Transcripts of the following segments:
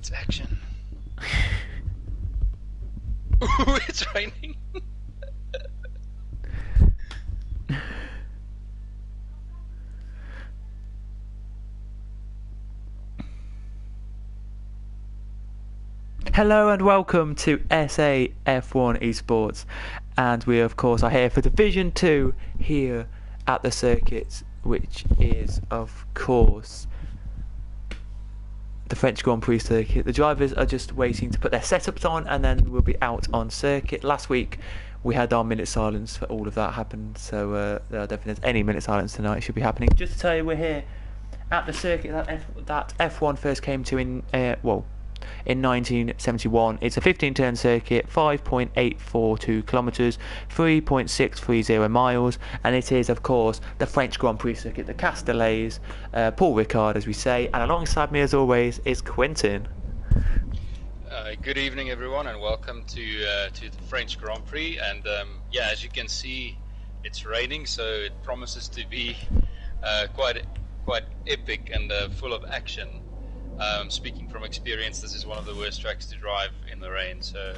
It's action. Ooh, it's raining. Hello and welcome to SAF1 ESports, and we of course are here for Division 2 here at the circuit, which is of course the French Grand Prix circuit. The drivers are just waiting to put their setups on and then we'll be out on circuit. Last week we had our minute silence for all of that happened, so I don't think there's any minute silence tonight. It should be happening. Just to tell you, we're here at the circuit that F1 first came to in 1971. It's a 15-turn circuit, 5.842 kilometres, 3.630 miles, and it is of course the French Grand Prix circuit, the Castellets, Paul Ricard as we say, and alongside me as always is Quentin. Good evening everyone, and welcome to the French Grand Prix. And yeah, as you can see, it's raining, so it promises to be quite epic and full of action. Speaking from experience, this is one of the worst tracks to drive in the rain, so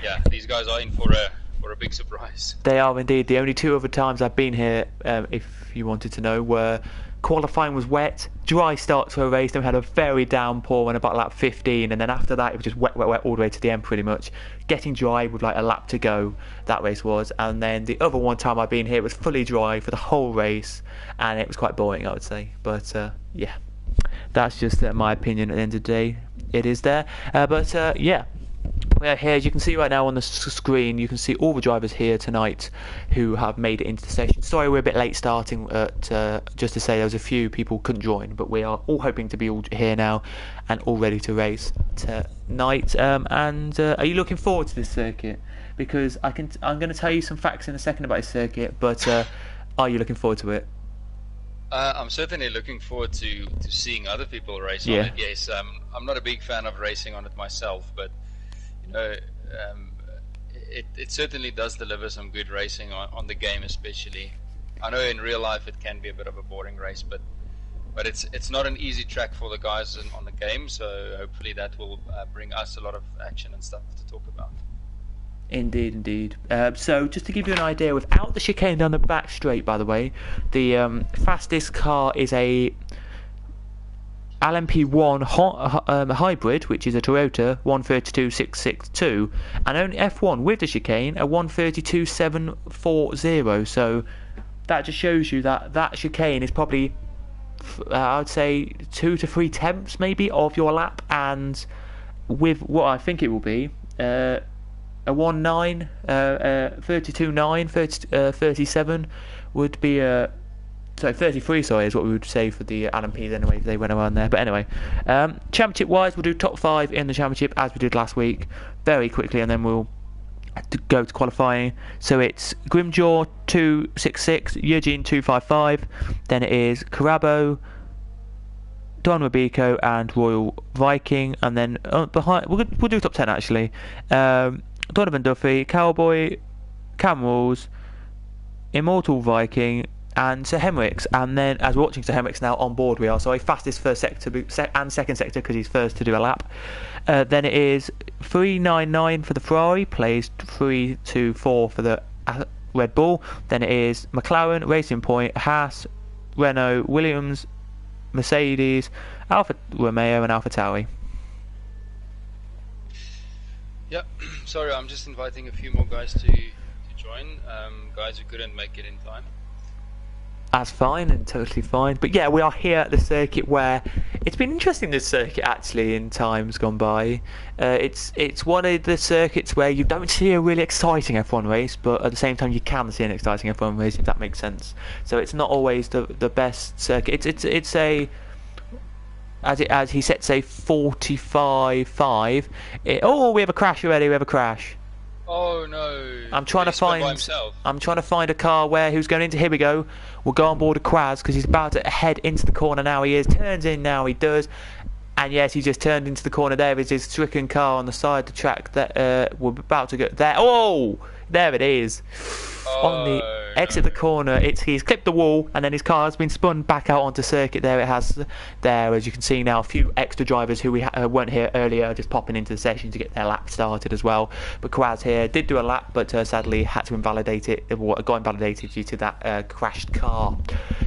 yeah, these guys are in for a big surprise. They are indeed. The only two other times I've been here, if you wanted to know, were qualifying was wet, dry start to a race, then we had a very downpour when about lap 15, and then after that it was just wet all the way to the end pretty much, getting dry with like a lap to go, that race was. And then the other one time I've been here was fully dry for the whole race, and it was quite boring, I would say. But yeah, that's just my opinion. At the end of the day, it is there. Yeah, we're here. As you can see right now on the screen, you can see all the drivers here tonight who have made it into the session. Sorry we're a bit late starting. Just to say, there was a few people couldn't join, but we are all hoping to be all here now and all ready to race tonight. Are you looking forward to this circuit? Because I'm going to tell you some facts in a second about this circuit, but are you looking forward to it? I'm certainly looking forward to seeing other people race on it. Yes, I'm not a big fan of racing on it myself, but you know, it certainly does deliver some good racing on the game, especially. I know in real life it can be a bit of a boring race, but it's not an easy track for the guys on the game, so hopefully that will bring us a lot of action and stuff to talk about. Indeed. So just to give you an idea, without the chicane down the back straight, by the way, the fastest car is a LMP1 hybrid, which is a Toyota 132.662, and only F1 with the chicane a 132.740. So that just shows you that chicane is probably I would say 2 to 3 tenths maybe of your lap, and with what I think it will be a 1.9, 32.9, 37 would be a... So 33, sorry, is what we would say for the LMPs anyway, if they went around there. But anyway, championship-wise, we'll do top 5 in the championship, as we did last week, very quickly, and then we'll go to qualifying. So it's Grimjaw 266, Eugene 255, then it is Carabo, Don Mabico, and Royal Viking, and then behind, we'll do top 10 actually. Donovan Duffy, Cowboy, Cam Rules, Immortal Viking, and Sir Hemricks. And then, as we're watching Sir Hemricks now on board, we are sorry, fastest first sector and second sector because he's first to do a lap. Then it is 399 for the Ferrari, plays 324 for the Red Bull. Then it is McLaren, Racing Point, Haas, Renault, Williams, Mercedes, Alfa Romeo, and Alfa Tauri. Yep, sorry, I'm just inviting a few more guys to join. Guys who couldn't make it in time. That's fine and totally fine. But yeah, we are here at the circuit where it's been interesting, this circuit actually, in times gone by. It's one of the circuits where you don't see a really exciting F1 race, but at the same time you can see an exciting F1 race, if that makes sense. So it's not always the best circuit. It's a... As he sets a 45.5. Oh, we have a crash already. We have a crash. Oh no! I'm trying to find a car who's going into. Here we go. We'll go on board a Quaz because he's about to head into the corner now. He is. Turns in now. He does. And yes, he just turned into the corner. There is his stricken car on the side of the track that we're about to go there. Oh, there it is. On the exit the corner. He's clipped the wall, and then his car has been spun back out onto circuit. There it has. There, as you can see now, a few extra drivers who we weren't here earlier just popping into the session to get their lap started as well. But Kawaz here did do a lap, but sadly had to invalidate it. It got invalidated due to that crashed car.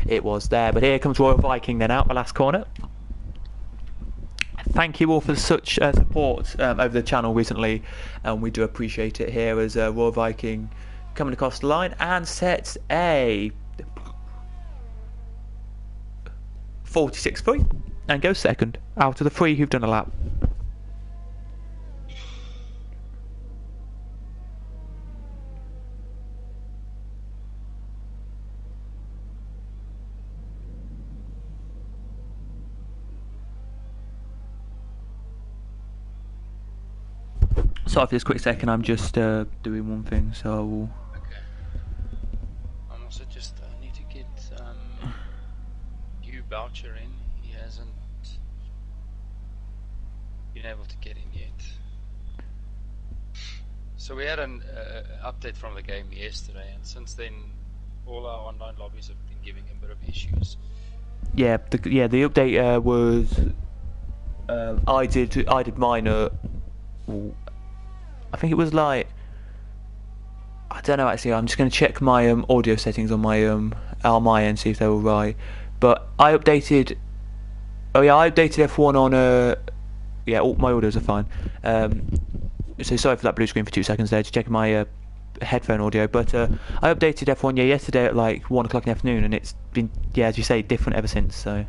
It was there. But here comes Royal Viking then out the last corner. Thank you all for such support over the channel recently, and we do appreciate it. Here as Royal Viking coming across the line and sets a 46.3 and goes second out of the 3 who've done a lap. Sorry for this quick second, I'm just doing one thing, so... Okay. I'm also just, I need to get Hugh Boucher in. He hasn't been able to get in yet. So we had an update from the game yesterday, and since then all our online lobbies have been giving him a bit of issues. Yeah, the update was... I did mine I think it was like, I don't know actually. I'm just going to check my audio settings on my end, see if they're all right. But I updated. Oh yeah, I updated F1 on. Yeah, all my audios are fine. So sorry for that blue screen for 2 seconds there. Just checking my headphone audio. But I updated F1 yesterday at like 1 o'clock in the afternoon, and it's been as you say different ever since. So.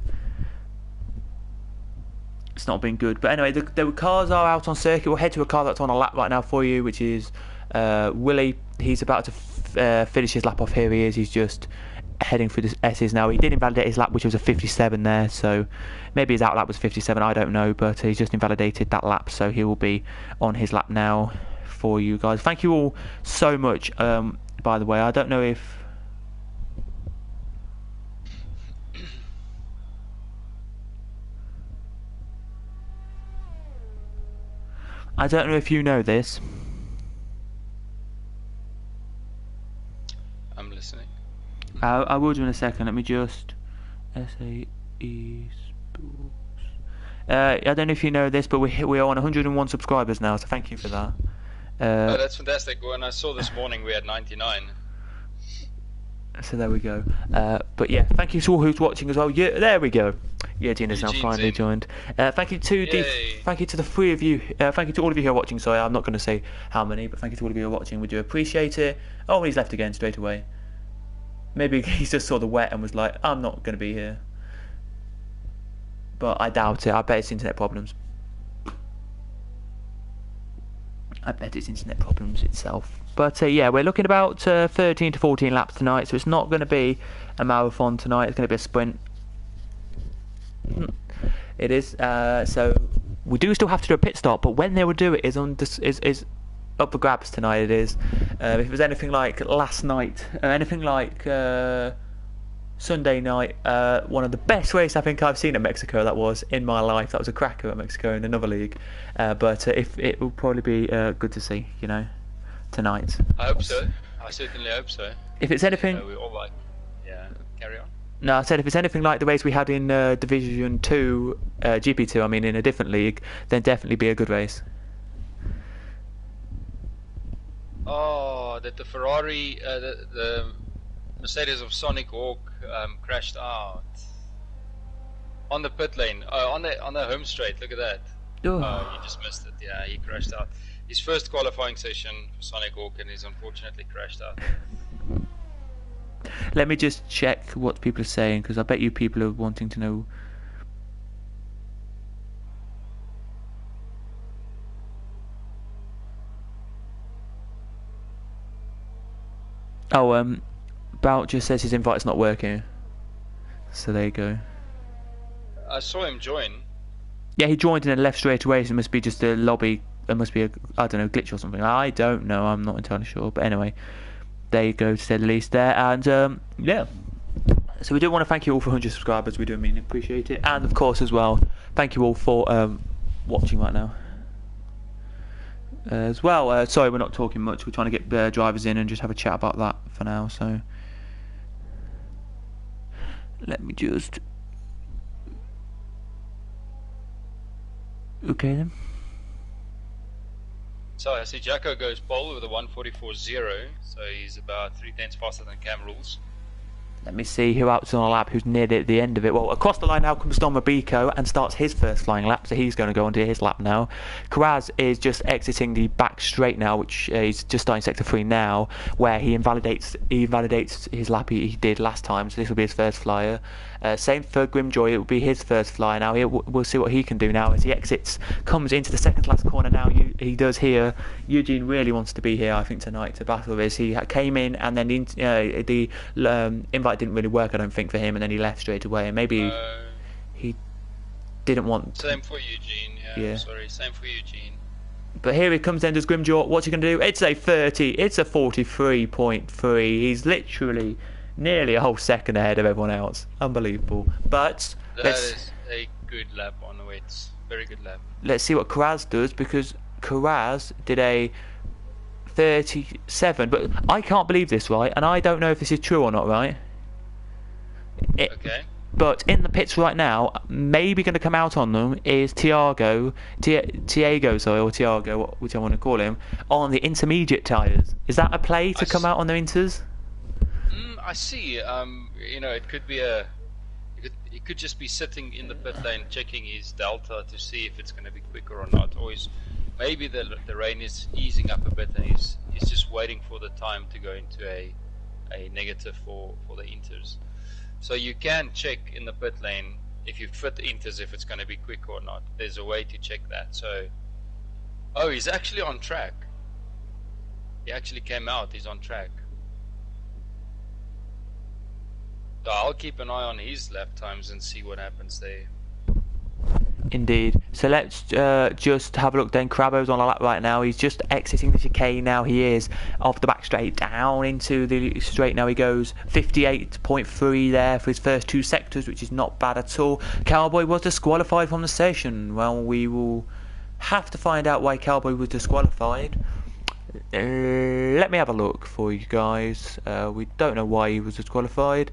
It's not been good, but anyway, the cars are out on circuit. We'll head to a car that's on a lap right now for you, which is Willie. He's about to finish his lap off. Here he is. He's just heading through the S's now. He did invalidate his lap, which was a 57 there, so maybe his out lap was 57. I don't know, but he's just invalidated that lap, so he will be on his lap now for you guys. Thank you all so much. By the way, I don't know if. I don't know if you know this. I'm listening. I will do in a second. Let me just SAF1 ESports. I don't know if you know this, but we are on 101 subscribers now, so thank you for that. Oh, that's fantastic. When I saw this morning, we had 99. So there we go. But yeah, thank you to all who's watching as well. Yeah, there we go. Yeah, Gina's now finally joined. Thank you to the 3 of you. Thank you to all of you who are watching. Sorry, I'm not going to say how many, but thank you to all of you who are watching. We do appreciate it. Oh, he's left again straight away. Maybe he just saw the wet and was like, I'm not going to be here. But I doubt it. I bet it's internet problems. I bet it's internet problems itself. But yeah, we're looking about 13 to 14 laps tonight, so it's not going to be a marathon tonight. It's going to be a sprint. It is. So we do still have to do a pit stop, but when they will do it is up for grabs tonight. It is. If it was anything like last night, anything like Sunday night, one of the best races I think I've seen at Mexico. That was in my life. That was a cracker at Mexico in another league. But if it will probably be good to see, tonight. I hope so. I certainly hope so. If it's anything, we all like. Yeah, carry on. No, I said if it's anything like the race we had in Division 2, GP2, I mean in a different league, then definitely be a good race. Oh, that the Ferrari, the Mercedes of Sonic Hawk crashed out on the pit lane, on the home straight. Look at that. Oh, you just missed it. Yeah, he crashed out. His first qualifying session for Sonic Hawk, and he's unfortunately crashed out. Let me just check what people are saying, because I bet you people are wanting to know. Oh, Boucher says his invite's not working. So there you go. I saw him join. Yeah, he joined and then left straight away, so it must be just a lobby. It must be I don't know, glitch or something. I don't know, I'm not entirely sure. But anyway, there you go, to say the least there. And yeah, so we do want to thank you all for 100 subscribers. We do appreciate it. And of course as well, thank you all for watching right now. As well, sorry we're not talking much. We're trying to get drivers in and just have a chat about that for now. So Let me just... Okay then. So I see Jacko goes pole with a 1:44.0, so he's about 3 tenths faster than Cam Rules. Let me see who else on a lap who's near the end of it. Well, across the line now comes Don Robico and starts his first flying lap, so he's going to go onto his lap now. Karaz is just exiting the back straight now, which is just starting sector 3 now, where he invalidates his lap he did last time, so this will be his first flyer. Same for Grimjoy, it will be his first flyer now. We'll see what he can do now as he exits, comes into the second last corner now. He does here. Eugene really wants to be here, I think, tonight to battle this. He came in and then the invite didn't really work, I don't think, for him, and then he left straight away. And maybe he didn't want. Same for Eugene. Yeah. Sorry, same for Eugene. But here he comes then, does Grimjaw. What's he going to do? It's a 30. It's a 43.3. He's literally nearly a whole second ahead of everyone else. Unbelievable. But that is a good lap on the weights. Very good lap. Let's see what Karaz does, because Karaz did a 37. But I can't believe this, right? And I don't know if this is true or not, right? Okay. But in the pits right now, maybe going to come out on them is Tiago, or Tiago, which I want to call him, on the intermediate tyres. Is that a play to come out on the inters? I see. It could be he could just be sitting in the pit lane checking his delta to see if it's going to be quicker or not. Or maybe the rain is easing up a bit and he's just waiting for the time to go into a negative for the inters. So you can check in the pit lane if you fit inters if it's going to be quick or not. There's a way to check that. So, he's actually on track. He actually came out. He's on track. So I'll keep an eye on his lap times and see what happens there. Indeed. So let's just have a look then. Crabo's on a lap right now. He's just exiting the chicane now. He is off the back straight down into the straight now. He goes 58.3 there for his first 2 sectors, which is not bad at all. Cowboy was disqualified from the session. Well, we will have to find out why Cowboy was disqualified. Let me have a look for you guys. We don't know why he was disqualified.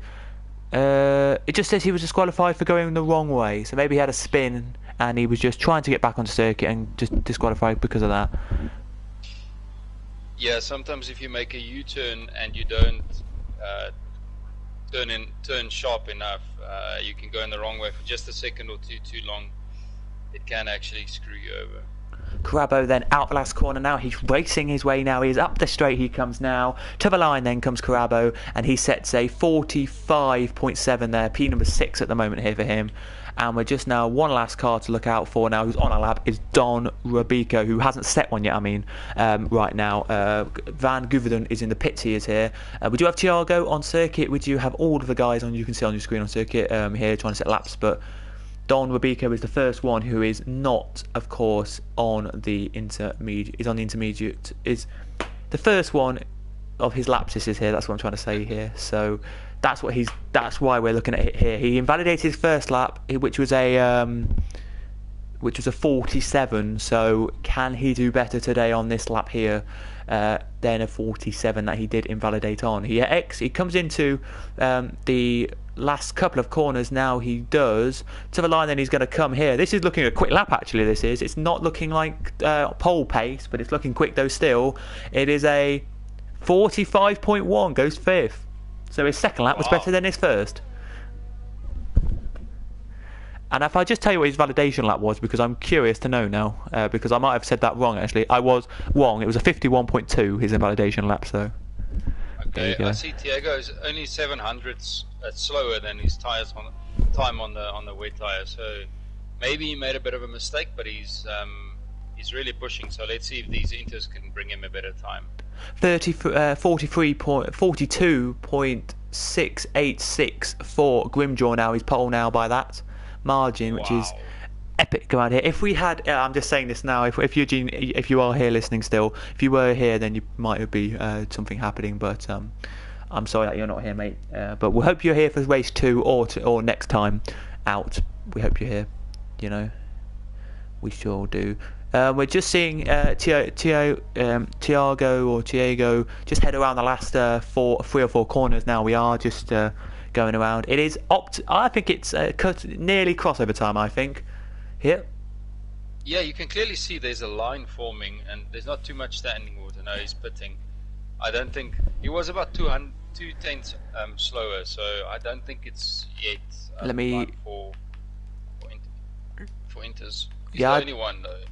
It just says he was disqualified for going the wrong way, so maybe he had a spin and he was just trying to get back on circuit and just disqualified because of that. Yeah, sometimes if you make a U-turn and you don't turn sharp enough, you can go in the wrong way for just a second or two too long. It can actually screw you over. Crabo then out the last corner now. He's racing his way now. He's up the straight. He comes now. To the line then comes Crabo, and he sets a 45.7 there. P number 6 at the moment here for him. And we're just now one last car to look out for now. Who's on our lap is Don Robico, who hasn't set one yet, right now. Van Gouverdon is in the pits. He is here. We do have Thiago on circuit. We do have all of the guys on. You can see on your screen on circuit here trying to set laps, but Don Robico is the first one who is not, of course, on the intermediate. Is on the intermediate. Is the first one of his laps. This is here. That's what I'm trying to say here. So that's what that's why we're looking at it here. He invalidated his first lap, which was a 47. So can he do better today on this lap here than a 47 that he did invalidate on? He comes into the last couple of corners now. He does to the line, then he's going to come here. This is looking a quick lap actually. It's not looking like pole pace, but it's looking quick though still. It is a 45.1, goes 5th. So his second lap was better than his first. And if I just tell you what his validation lap was, because I'm curious to know now, because I might have said that wrong actually. I was wrong. It was a 51.2, his invalidation lap. So okay, I see Thiago is only 700ths slower than his tires time on the wet tire. So maybe he made a bit of a mistake, but he's really pushing. So let's see if these inters can bring him a better time. 42.686 for Grimjaw now. He's pole now by that margin, which is epic around here. If we had, I'm just saying this now, if Eugene, if you are here listening still, if you were here, then you might be something happening, but I'm sorry that you're not here, mate. But we hope you're here for race 2 or next time out. We hope you're here. You know, we sure do. We're just seeing Tiago just head around the last 3 or 4 corners now. We are just going around. It is I think it's nearly crossover time, I think. Here. Yeah, you can clearly see there's a line forming, and there's not too much standing water. No, he's pitting. I don't think he was about 2 tenths slower, so I don't think it's yet. Let me for Inters. He's yeah, the only one though.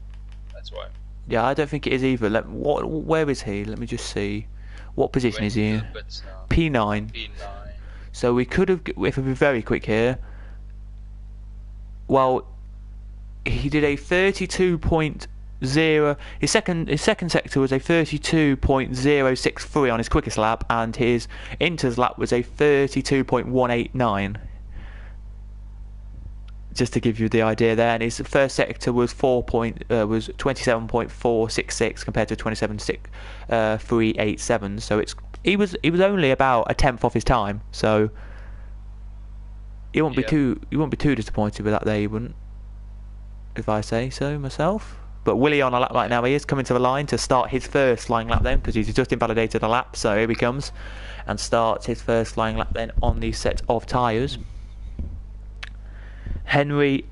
That's why. Yeah, I don't think it is either. Where is he? Let me just see. What position is he in? P9. P9. So we could have, if we be very quick here. Well, he did a 32.0. His second sector was a 32.063 on his quickest lap, and his Inter's lap was a 32.189. Just to give you the idea there, and his first sector was 27.466 compared to 27.387. So he was only about a tenth off his time. So he won't be too disappointed with that there. He wouldn't, if I say so myself. But Willie on a lap right now. He is coming to the line to start his first flying lap then, because he's just invalidated a lap. So here he comes and starts his first flying lap then on the set of tyres. Henry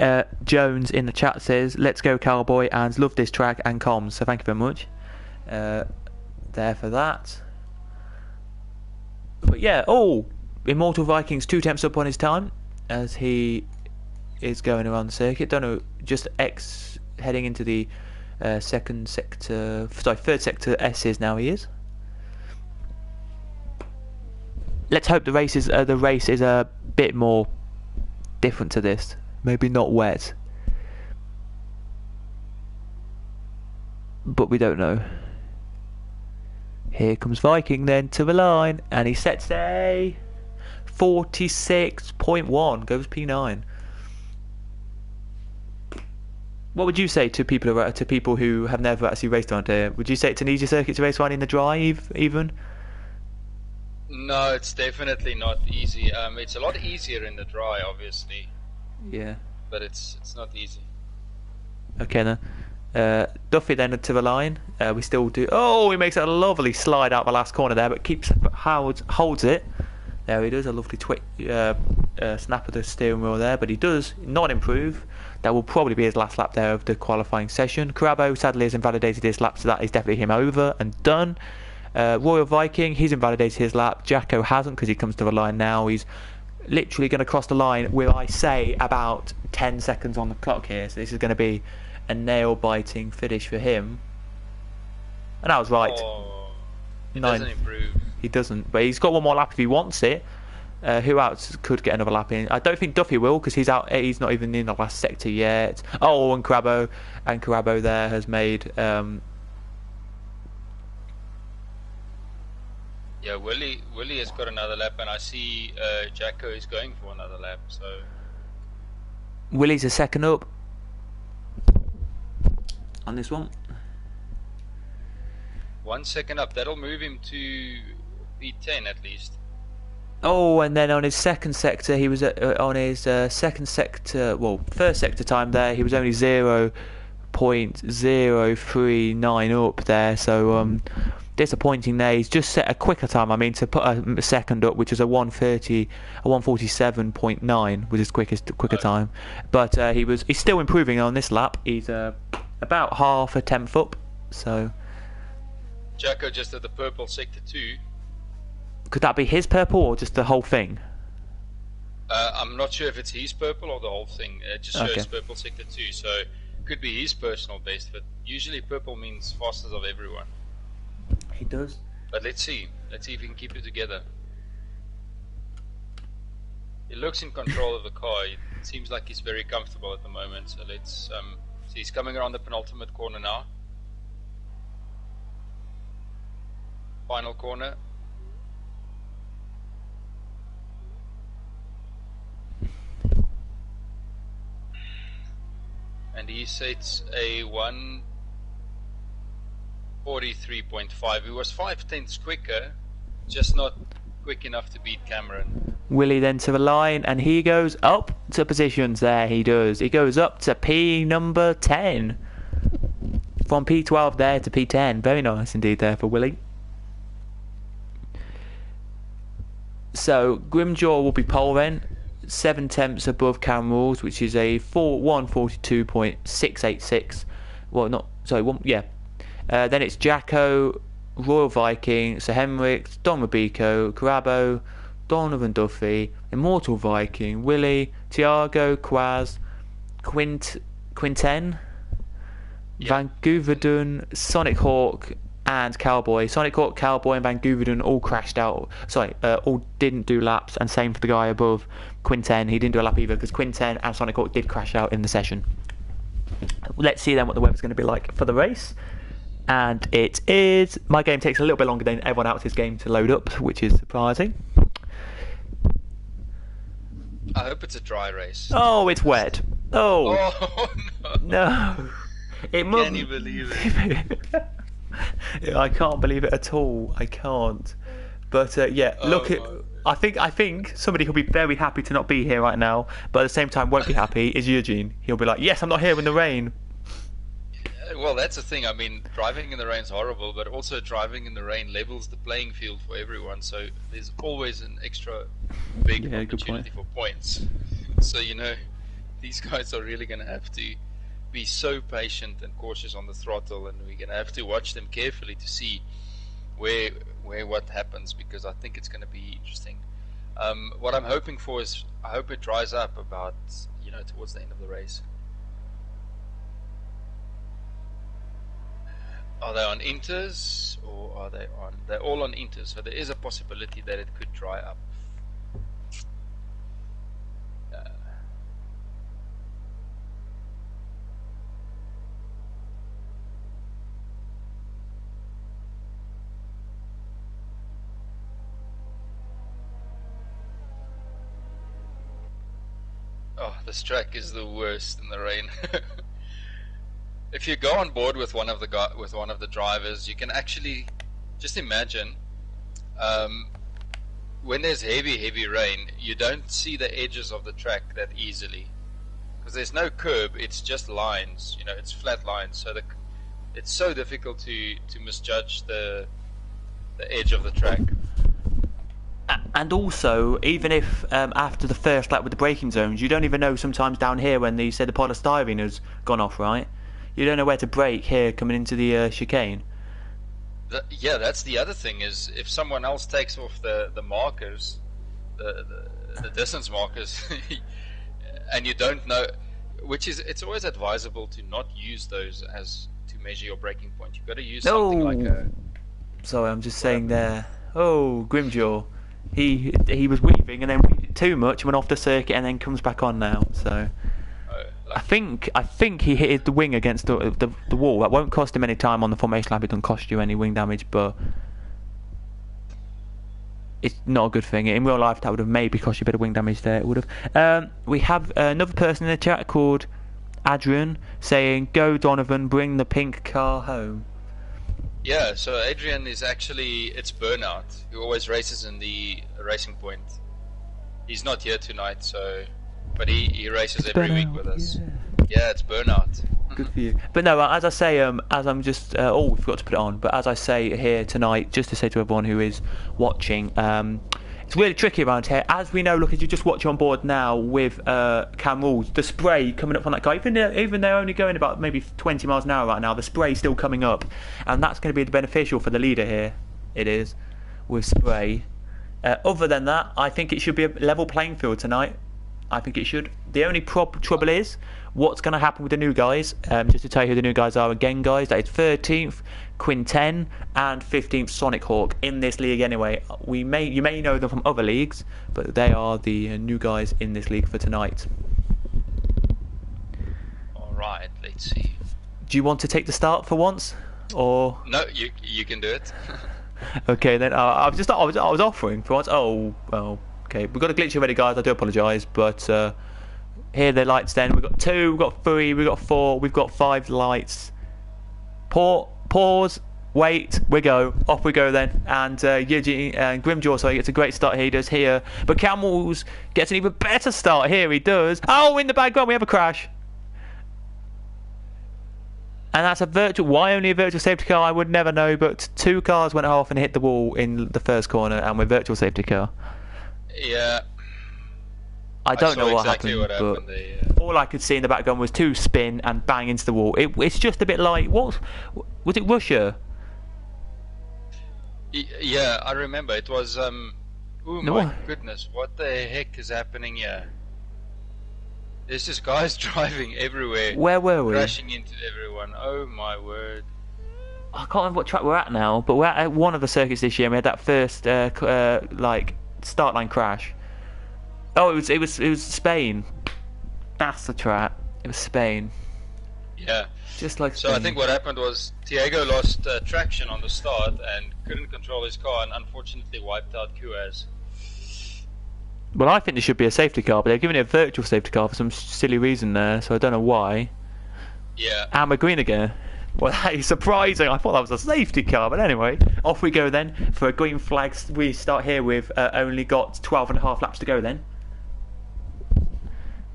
Jones in the chat says, "Let's go Cowboy and love this track and comms." So thank you very much there for that. But yeah, Immortal Vikings 2 tenths up on his time as he is going around the circuit. Don't know, just heading into the third sector S's now he is. Let's hope the race is a bit more different to this. Maybe not wet, but we don't know. Here comes Viking then to the line, and he sets a 46.1, goes P9. What would you say to people who have never actually raced around here? Would you say it's an easy circuit to race around in the drive even? No, it's definitely not easy. It's a lot easier in the dry, obviously. Yeah. But it's not easy. Okay then. Duffy then to the line. We still do. Oh, he makes a lovely slide out the last corner there, but holds it. There he does, a lovely snap of the steering wheel there, but he does not improve. That will probably be his last lap there of the qualifying session. Carabo sadly has invalidated his lap, so that is definitely him over and done. Royal Viking, he's invalidated his lap. Jacko hasn't, because he comes to the line now. He's literally going to cross the line with, I say, about 10 seconds on the clock here. So this is going to be a nail-biting finish for him. And I was right. He doesn't improve. He doesn't, but he's got one more lap if he wants it. Who else could get another lap in? I don't think Duffy will, because he's out. He's not even in the last sector yet. Oh, and Carabo there has made. Yeah, Willie has got another lap, and I see Jacko is going for another lap. So Willie's a second up on this one. 1 second up. That'll move him to P10 at least. Oh, and then on his second sector, he was on his first sector time there, he was only 0.039 up there, so disappointing there. He's just set a quicker time, to put a second up, which is a 147.9 was his quicker time. But he's still improving on this lap. He's about half a tenth up, so... Jacko just at the purple sector 2. Could that be his purple or just the whole thing? I'm not sure if it's his purple or the whole thing. It just shows purple sector 2, so it could be his personal best, but usually purple means fastest of everyone. He does. But let's see if he can keep it together. He looks in control of the car. It seems like he's very comfortable at the moment, so let's see. He's coming around the penultimate corner now. Final corner. And he sets a 1:43.5. He was 5 tenths quicker, just not quick enough to beat Cameron. Willie then to the line, and he goes up to positions there. He does. He goes up to P number 10. From P12 there to P10. Very nice indeed there for Willie. So Grimjaw will be pole then, 7 tenths above Cam Rules, which is a 142.686. Well, not sorry, one, yeah. Then it's Jacko, Royal Viking, Sir Henrik, Don Rubico, Carabo, Donovan Duffy, Immortal Viking, Willie, Tiago, Quaz, Quinten, Van Gouverdun, Sonic Hawk, and Cowboy. Sonic Hawk, Cowboy, and Van Gouverdun all crashed out. All didn't do laps, and same for the guy above, Quinten. He didn't do a lap either because Quinten and Sonic Hawk did crash out in the session. Let's see then what the weather's going to be like for the race. And it is. My game takes a little bit longer than everyone else's game to load up, which is surprising. I hope it's a dry race. Oh, it's wet. Oh, no. Can you believe it? I can't believe it at all. I can't. But I think somebody who'll be very happy to not be here right now, but at the same time won't be happy is Eugene. He'll be like, yes, I'm not here in the rain. Well, that's the thing. I mean, driving in the rain is horrible, but also driving in the rain levels the playing field for everyone. So there's always an extra big opportunity for points. So, these guys are really going to have to be so patient and cautious on the throttle, and we're going to have to watch them carefully to see where what happens, because I think it's going to be interesting. What I'm hoping for is I hope it dries up about towards the end of the race. Are they on inters or are they on? They're all on inters, so there is a possibility that it could dry up. Oh, this track is the worst in the rain. If you go on board with one of the drivers, you can actually just imagine when there's heavy rain, you don't see the edges of the track that easily because there's no curb. It's just lines. It's flat lines. So it's so difficult to misjudge the edge of the track. And also, even if after the first lap with the braking zones, you don't even know sometimes down here when they say the polystyrene has gone off, right? You don't know where to brake here coming into the chicane. Yeah, that's the other thing is if someone else takes off the markers, the distance markers, and you don't know, it's always advisable to not use those as to measure your braking point. You've got to use something like a... Sorry, I'm just saying there. Oh, Grimjaw. He was weaving and then weaved too much, went off the circuit and then comes back on now, so... I think he hit the wing against the wall. That won't cost him any time on the formation lap. It doesn't cost you any wing damage, but it's not a good thing. In real life, that would have maybe cost you a bit of wing damage there. It would have. We have another person in the chat called Adrian saying, "Go Donovan, bring the pink car home." Yeah, so Adrian is it's Burnout, who always races in the Racing Point. He's not here tonight, but he races every week with us. Yeah, it's Burnout. Good for you. But no, as I say, as I'm just... we forgot to put it on. But as I say here tonight, just to say to everyone who is watching, it's really tricky around here. As we know, look, as you just watch on board now with Cam Rules, the spray coming up on that car, even they're only going about maybe 20 miles an hour right now, the spray's still coming up. And that's going to be beneficial for the leader here. It is, with spray. Other than that, I think it should be a level playing field tonight. I think it should. The only trouble is what's going to happen with the new guys. Just to tell you who the new guys are again, guys. That is 13th, Quinten, and 15th, Sonic Hawk in this league anyway. You may know them from other leagues, but they are the new guys in this league for tonight. Alright, let's see. Do you want to take the start for once? Or no, you can do it. Okay, then I was offering for once. Oh, well. Okay, we've got a glitch already, guys. I do apologise, but here are the lights. Then we've got 2, we've got 3, we've got 4, we've got 5 lights. Pause. Wait. We go. Off we go then. And Eugene and Grimjaw, so he gets a great start here. He does here, but Camels gets an even better start here. He does. Oh, in the background we have a crash. And that's why only a virtual safety car? I would never know. But 2 cars went off and hit the wall in the first corner, and with virtual safety car. Yeah. I don't know what exactly happened, what but happened there, all I could see in the background was 2 spin and bang into the wall. It's just a bit like, what was it, Russia? Yeah, I remember. It was, oh No, my goodness, what the heck is happening here? There's just guys driving everywhere. Where were we? Crashing into everyone. Oh my word. I can't remember what track we're at now, but we're at one of the circuits this year and we had that first, like, start line crash. Oh, it was Spain. That's the track. It was Spain. Yeah. Just like so Spain. I think what happened was Thiago lost traction on the start and couldn't control his car and unfortunately wiped out Kuaz. Well, I think there should be a safety car, but they're giving it a virtual safety car for some silly reason there, so I don't know why. Yeah. And we're green again. Well, that is surprising. I thought that was a safety car, but anyway, off we go then for a green flag. We start here with only got 12.5 laps to go then.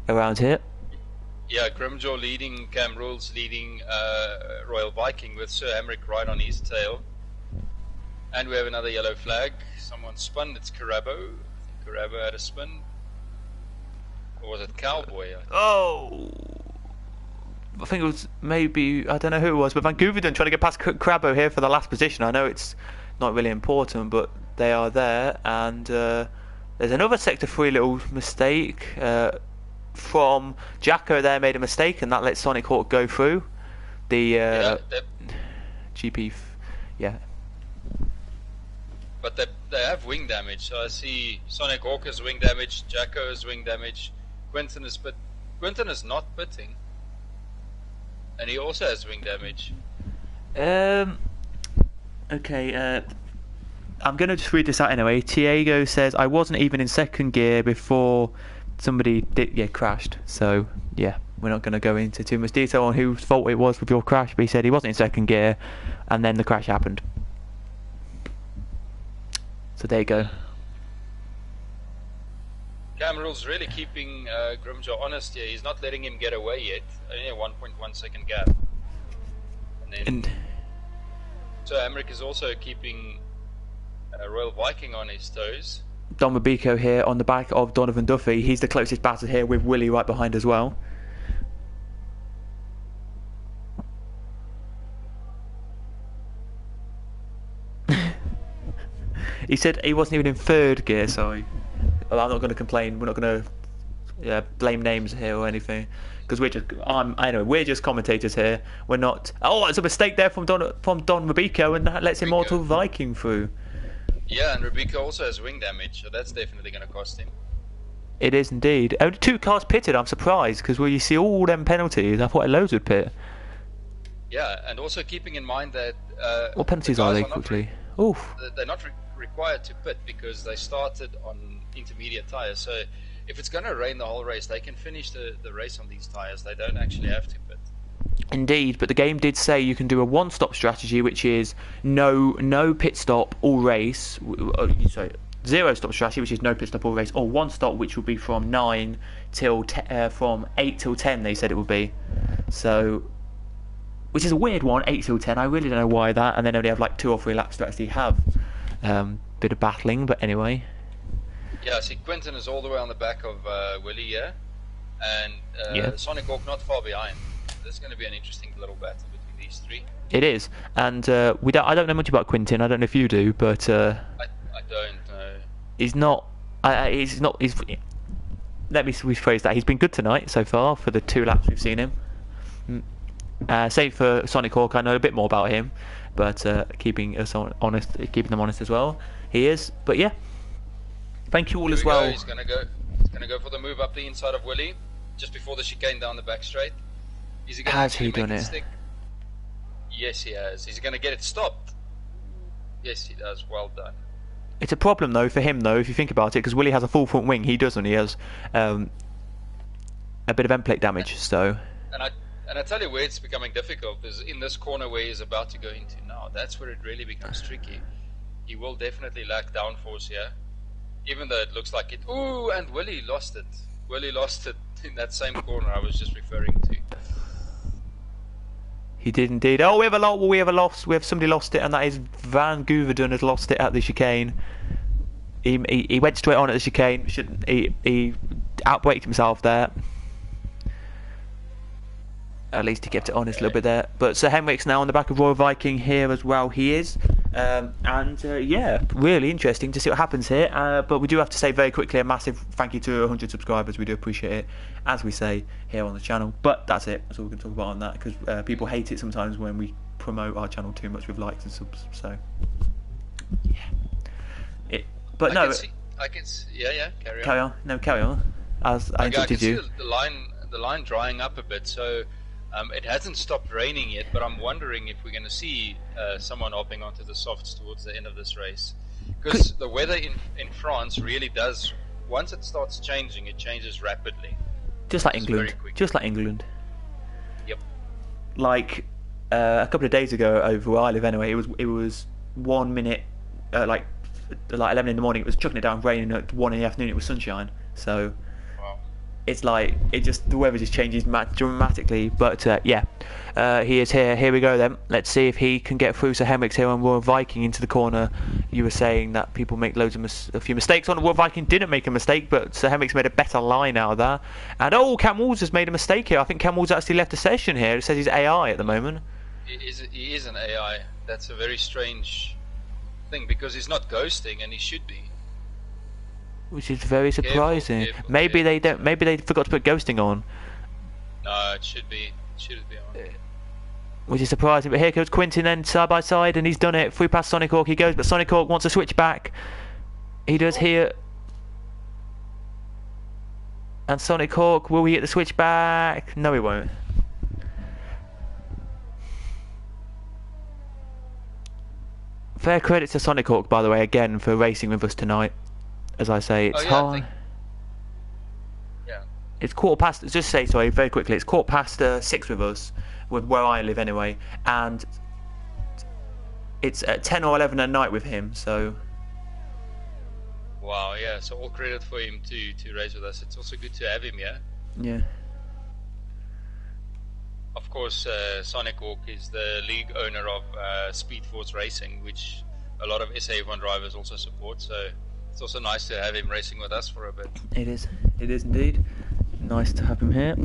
Around here. Yeah, Grimjaw leading, Cam Rules leading Royal Viking with Sir Emmerich right on his tail. And we have another yellow flag. Someone spun, it's Carabo. I think Carabo had a spin. Or was it Cowboy? I think it was maybe, I don't know who it was, but Vancouver trying to get past Crabbo here for the last position. I know it's not really important, but they are there. And there's another Sector 3 little mistake from Jacko there, made a mistake, and that lets Sonic Hawk go through. The GP, yeah. But they have wing damage, so I see Sonic Hawk has wing damage, Jacko has wing damage, Quentin is not pitting. And he also has wing damage. Okay, I'm going to just read this out anyway. Tiago says, I wasn't even in second gear before somebody crashed. So, yeah, we're not going to go into too much detail on whose fault it was with your crash, but he said he wasn't in second gear, and then the crash happened. So there you go. Cam Rule's really keeping Grimjaw honest here. He's not letting him get away yet. Only a 1.1 second gap. And then so Emmerich is also keeping Royal Viking on his toes. Don Mabico here on the back of Donovan Duffy. He's the closest batter here with Willie right behind as well. He said he wasn't even in third gear, sorry. Well, I'm not going to complain. We're not going to blame names here or anything, because we're just commentators here. We're not. Oh, it's a mistake there from Don Mabico, and that lets Immortal Viking through. Yeah, and Rubico also has wing damage, so that's definitely going to cost him. It is indeed. Only 2 cars pitted. I'm surprised, because when you see all them penalties, I thought loads would pit. Yeah, and also keeping in mind that what penalties are they quickly? Oof. They're not required to pit because they started on intermediate tyres. So if it's going to rain the whole race, they can finish the race on these tyres. They don't actually have to pit. Indeed, but the game did say you can do a one-stop strategy, which is no pit stop all race. Sorry, 0-stop strategy, which is no pit stop all race, or one stop, which will be from 9 till from 8 till 10. They said it would be. So, which is a weird one, 8 till 10. I really don't know why that, and then only have like 2 or 3 laps to actually have bit of battling. But anyway. Yeah, see, Quentin is all the way on the back of Willie here, and Sonic Hawk not far behind. There's going to be an interesting little battle between these 3. It is, and I don't know much about Quentin. I don't know if you do, but I don't know. He's not. He's not. Let me rephrase that. He's been good tonight so far for the 2 laps we've seen him. Same for Sonic Hawk. I know a bit more about him, but keeping them honest as well. He is, but yeah. Thank you all as well. He's gonna go for the move up the inside of Willie, just before the chicane down the back straight. Has he done it? Stick? Yes, he has. He's going to get it stopped. Yes, he does. Well done. It's a problem though for him though, if you think about it, because Willie has a full front wing. He doesn't. He has a bit of end plate damage. So. And I tell you where it's becoming difficult is in this corner where he's about to go into now. That's where it really becomes tricky. He will definitely lack downforce here, even though it looks like it. Ooh, and Willie lost it. Willie lost it in that same corner I was just referring to. He did indeed. Oh, we have a loss. We have somebody lost it, and that is Van Gouverdon has lost it at the chicane. He went straight on at the chicane. He outbraked himself there. At least he kept it honest a little bit there. But Sir Henrik's now on the back of Royal Viking here as well. He is. Yeah, really interesting to see what happens here. But we do have to say very quickly a massive thank you to 100 subscribers. We do appreciate it, as we say here on the channel. But that's it. That's all we can talk about on that, because people hate it sometimes when we promote our channel too much with likes and subs. So, yeah. But no. I can see. Yeah. Carry on. Carry on. No, carry on. As I interrupted you. I can see the line drying up a bit. So. It hasn't stopped raining yet, but I'm wondering if we're going to see someone hopping onto the softs towards the end of this race. Because the weather in France really does, once it starts changing, it changes rapidly. Just like England. Just like England. Yep. Like a couple of days ago over where I live anyway, it was 1 minute, like 11 in the morning, it was chucking it down raining, at 1 in the afternoon it was sunshine. So... it's like the weather just changes dramatically. But yeah, he is here. Here we go then. Let's see if he can get through. So Henrik's here on Royal Viking into the corner. You were saying that people make a few mistakes on Royal Viking. Didn't make a mistake, but Sir Henrik's made a better line out of that. And Cam Walls has made a mistake here. I think Cam Walls actually left the session here. It says he's AI at the moment. He is an AI. That's a very strange thing, because he's not ghosting, and he should be. Which is very surprising. Careful, maybe they don't. Maybe they forgot to put ghosting on. No, it should be. On. Which is surprising. But here goes Quintin then side by side, and he's done it. Through past Sonic Hawk he goes, but Sonic Hawk wants to switch back. He does here. And Sonic Hawk, will he get the switch back? No, he won't. Fair credit to Sonic Hawk, by the way, again for racing with us tonight. As I say, it's hard. Yeah. It's quarter past. Just say sorry very quickly. It's quarter past 6 with us, with where I live anyway, and it's at 10 or 11 at night with him. So. Wow. Yeah. So all credit for him to race with us. It's also good to have him. Yeah. Yeah. Of course, Sonic Hawk is the league owner of Speed Force Racing, which a lot of SAF1 drivers also support. So. It's also nice to have him racing with us for a bit. It is indeed nice to have him here.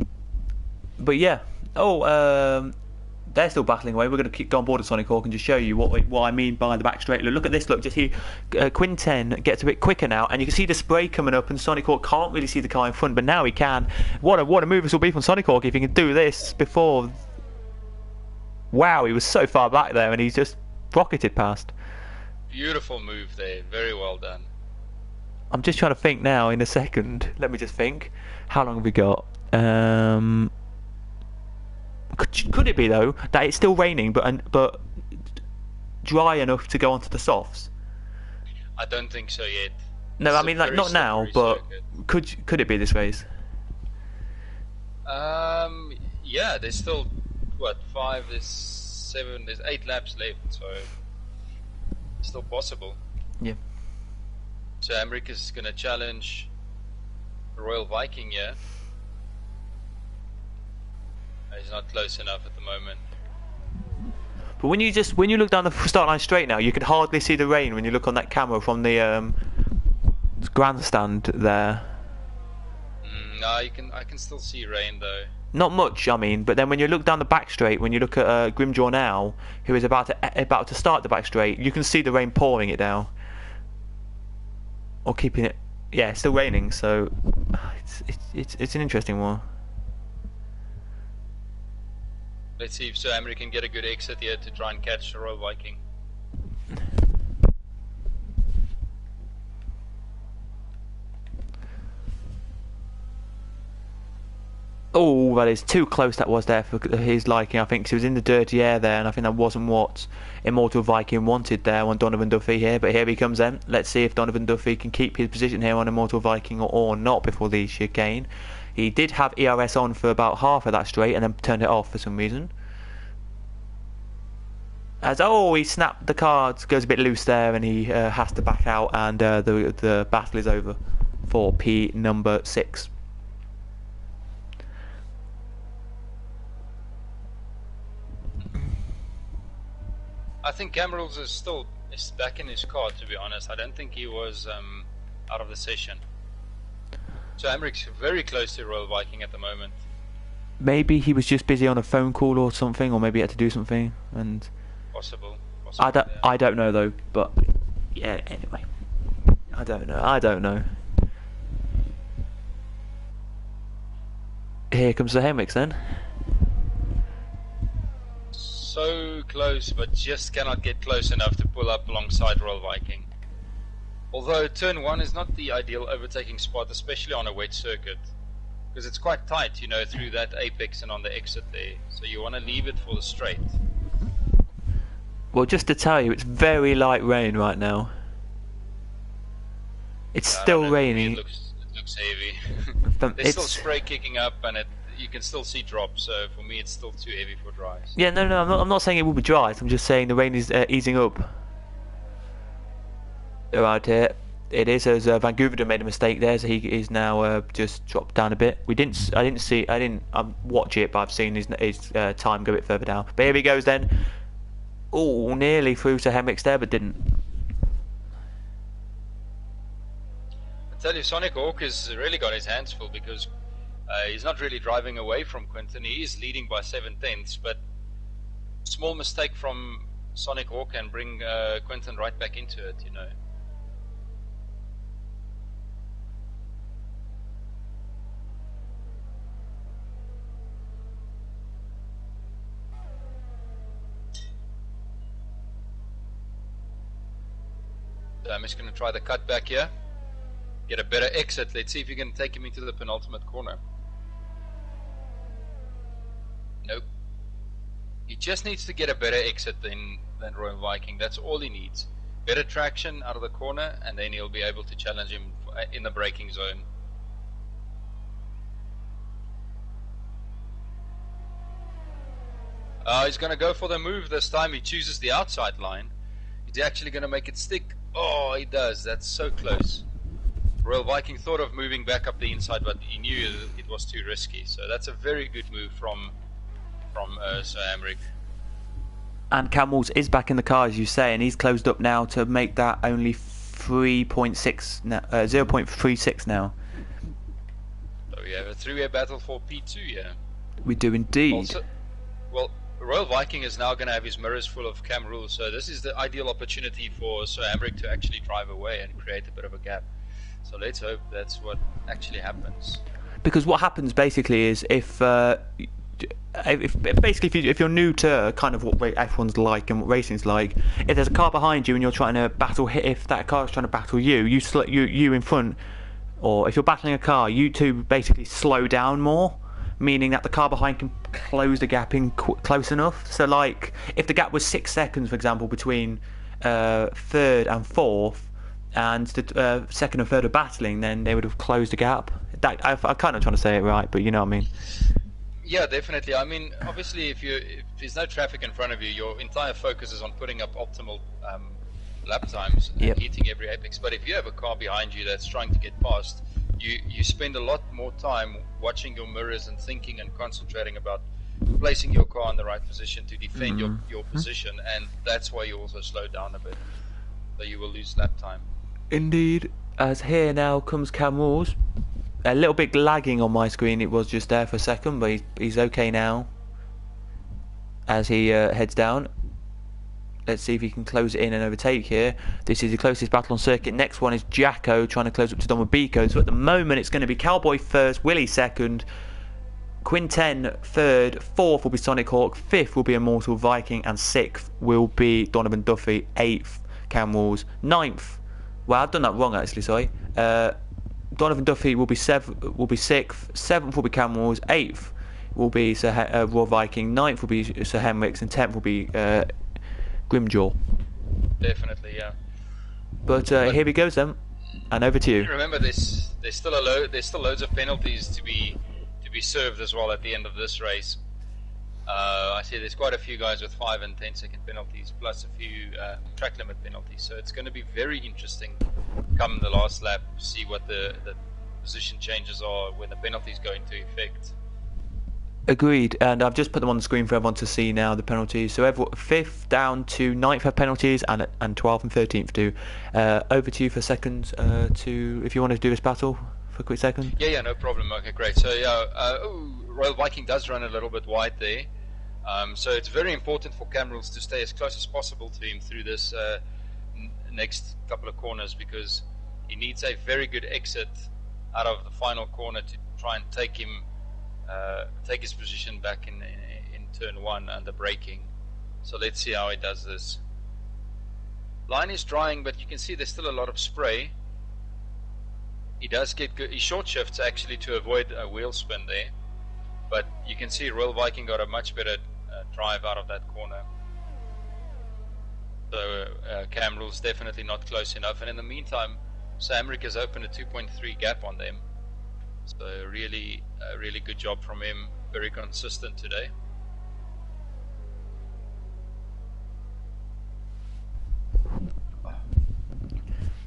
But yeah, they're still battling away. We're going to go on board with Sonic Hawk and just show you what I mean by the back straight. Look at this. Look, just here, Quinten gets a bit quicker now, and you can see the spray coming up, and Sonic Hawk can't really see the car in front, but now he can. What a move this will be from Sonic Hawk if he can do this before. Wow, he was so far back there, and he's just rocketed past. Beautiful move there. Very well done. I'm just trying to think now in a second. Let me just think. How long have we got? Could it be though that it's still raining but dry enough to go onto the softs? I don't think so yet. No, I mean like not now, but could it be this race? Yeah, there's still what 5, there's 7, there's 8 laps left, so it's still possible. Yeah. So Amrik is going to challenge Royal Viking here. He's not close enough at the moment. But when you look down the start line straight now, you can hardly see the rain when you look on that camera from the grandstand there. No, I can still see rain though. Not much, I mean, but then when you look down the back straight, when you look at Grimjaw now, who is about to start the back straight, you can see the rain pouring it down. Or keeping it, yeah, it's still raining, so it's an interesting one. Let's see if Sir Amrik can get a good exit here to try and catch the Royal Viking. Oh, that is too close. That was there for his liking. I think 'cause he was in the dirty air there, and I think that wasn't what Immortal Viking wanted there on Donovan Duffy here. But here he comes then. Let's see if Donovan Duffy can keep his position here on Immortal Viking or not before the chicane. He did have ERS on for about half of that straight and then turned it off for some reason. As he snapped the cards, goes a bit loose there, and he has to back out, and the battle is over for P number 6. I think Camerals is still He's back in his car, to be honest. I don't think he was out of the session. So Emmerich very close to Royal Viking at the moment. Maybe he was just busy on a phone call or something, or maybe he had to do something. And possible. I don't know though. But yeah, anyway, I don't know. Here comes the Henricks then. So close, but just cannot get close enough to pull up alongside Royal Viking. Although turn 1 is not the ideal overtaking spot, especially on a wet circuit, because it's quite tight, you know, through that apex and on the exit there. So you want to leave it for the straight. Well, just to tell you, it's very light rain right now. It's still raining. It looks heavy. There's still spray kicking up, and you can still see drops. So for me, it's still too heavy for dries. Yeah, no, I'm not saying it will be dry. I'm just saying the rain is easing up. Right here, it is. As Van Gouverdam made a mistake there, so he is now just dropped down a bit. I didn't watch it, but I've seen his time go a bit further down. But here he goes then. Oh, nearly through to Henricks there, but didn't. I tell you, Sonic Hawk has really got his hands full because he's not really driving away from Quinton. He is leading by 7/10, but small mistake from Sonic Hawk can bring Quinton right back into it, you know. So I'm just going to try the cut back here. Get a better exit. Let's see if you can take him into the penultimate corner. Nope. He just needs to get a better exit than Royal Viking. That's all he needs. Better traction out of the corner, and then he'll be able to challenge him in the braking zone. He's going to go for the move this time. He chooses the outside line. Is he actually going to make it stick? Oh, he does. That's so close. Royal Viking thought of moving back up the inside, but he knew it was too risky. So that's a very good move from Sir Emmerich. And Camels is back in the car, as you say, and he's closed up now to make that only 0.36 now. So we have a three-way battle for P2 here. We do indeed. Also, well, Royal Viking is now going to have his mirrors full of cam rules, so this is the ideal opportunity for Sir Emmerich to actually drive away and create a bit of a gap. So let's hope that's what actually happens. Because what happens basically is if you're new to kind of what F1's like and what racing's like, if there's a car behind you and you're trying to battle, if that car is trying to battle you in front, or if you're battling a car, you two basically slow down more, meaning that the car behind can close the gap in close enough. So like if the gap was 6 seconds, for example, between third and fourth, and the second and third are battling, then they would have closed the gap. I'm kind of trying to say it right, but you know what I mean. Yeah, definitely. I mean, obviously, if there's no traffic in front of you, your entire focus is on putting up optimal lap times and hitting every apex. But if you have a car behind you that's trying to get past, you spend a lot more time watching your mirrors and thinking and concentrating about placing your car in the right position to defend your position, and that's why you also slow down a bit, so you will lose lap time. Indeed. As here now comes Camels. A little bit lagging on my screen, it was just there for a second, but he's okay now as he heads down. Let's see if he can close it in and overtake here. This is the closest battle on circuit. Next one is Jacko trying to close up to Don Biko. So at the moment it's going to be Cowboy first, Willie second, Quinten third, fourth will be Sonic Hawk, fifth will be Immortal Viking, and sixth will be Donovan Duffy, eighth Camels, ninth. Well, I've done that wrong actually, sorry. Donovan Duffy will be sixth, seventh will be Camels, eighth will be Royal Viking, ninth will be Sir Henricks, and 10th will be Grimjaw. Definitely, yeah. But here we go then, and over to you. Remember, there's still loads of penalties to be served as well at the end of this race. I see there's quite a few guys with 5 and 10 second penalties, plus a few track limit penalties. So it's going to be very interesting come the last lap, see what the position changes are when the penalties go into effect. Agreed, and I've just put them on the screen for everyone to see now, the penalties. So 5th down to 9th have penalties, and 12th and 13th do. Over to you for seconds, if you want to do this battle for a quick second. Yeah, no problem. Okay, great. So Royal Viking does run a little bit wide there. So it's very important for Camrils to stay as close as possible to him through this next couple of corners, because he needs a very good exit out of the final corner to try and take his position back in turn 1 under braking. So let's see how he does this. Line is drying, but you can see there's still a lot of spray. He does get good. He short shifts actually to avoid a wheel spin there, but you can see Royal Viking got a much better drive out of that corner. So Camrils definitely not close enough, and in the meantime Samric has opened a 2.3 gap on them. So really good job from him, very consistent today.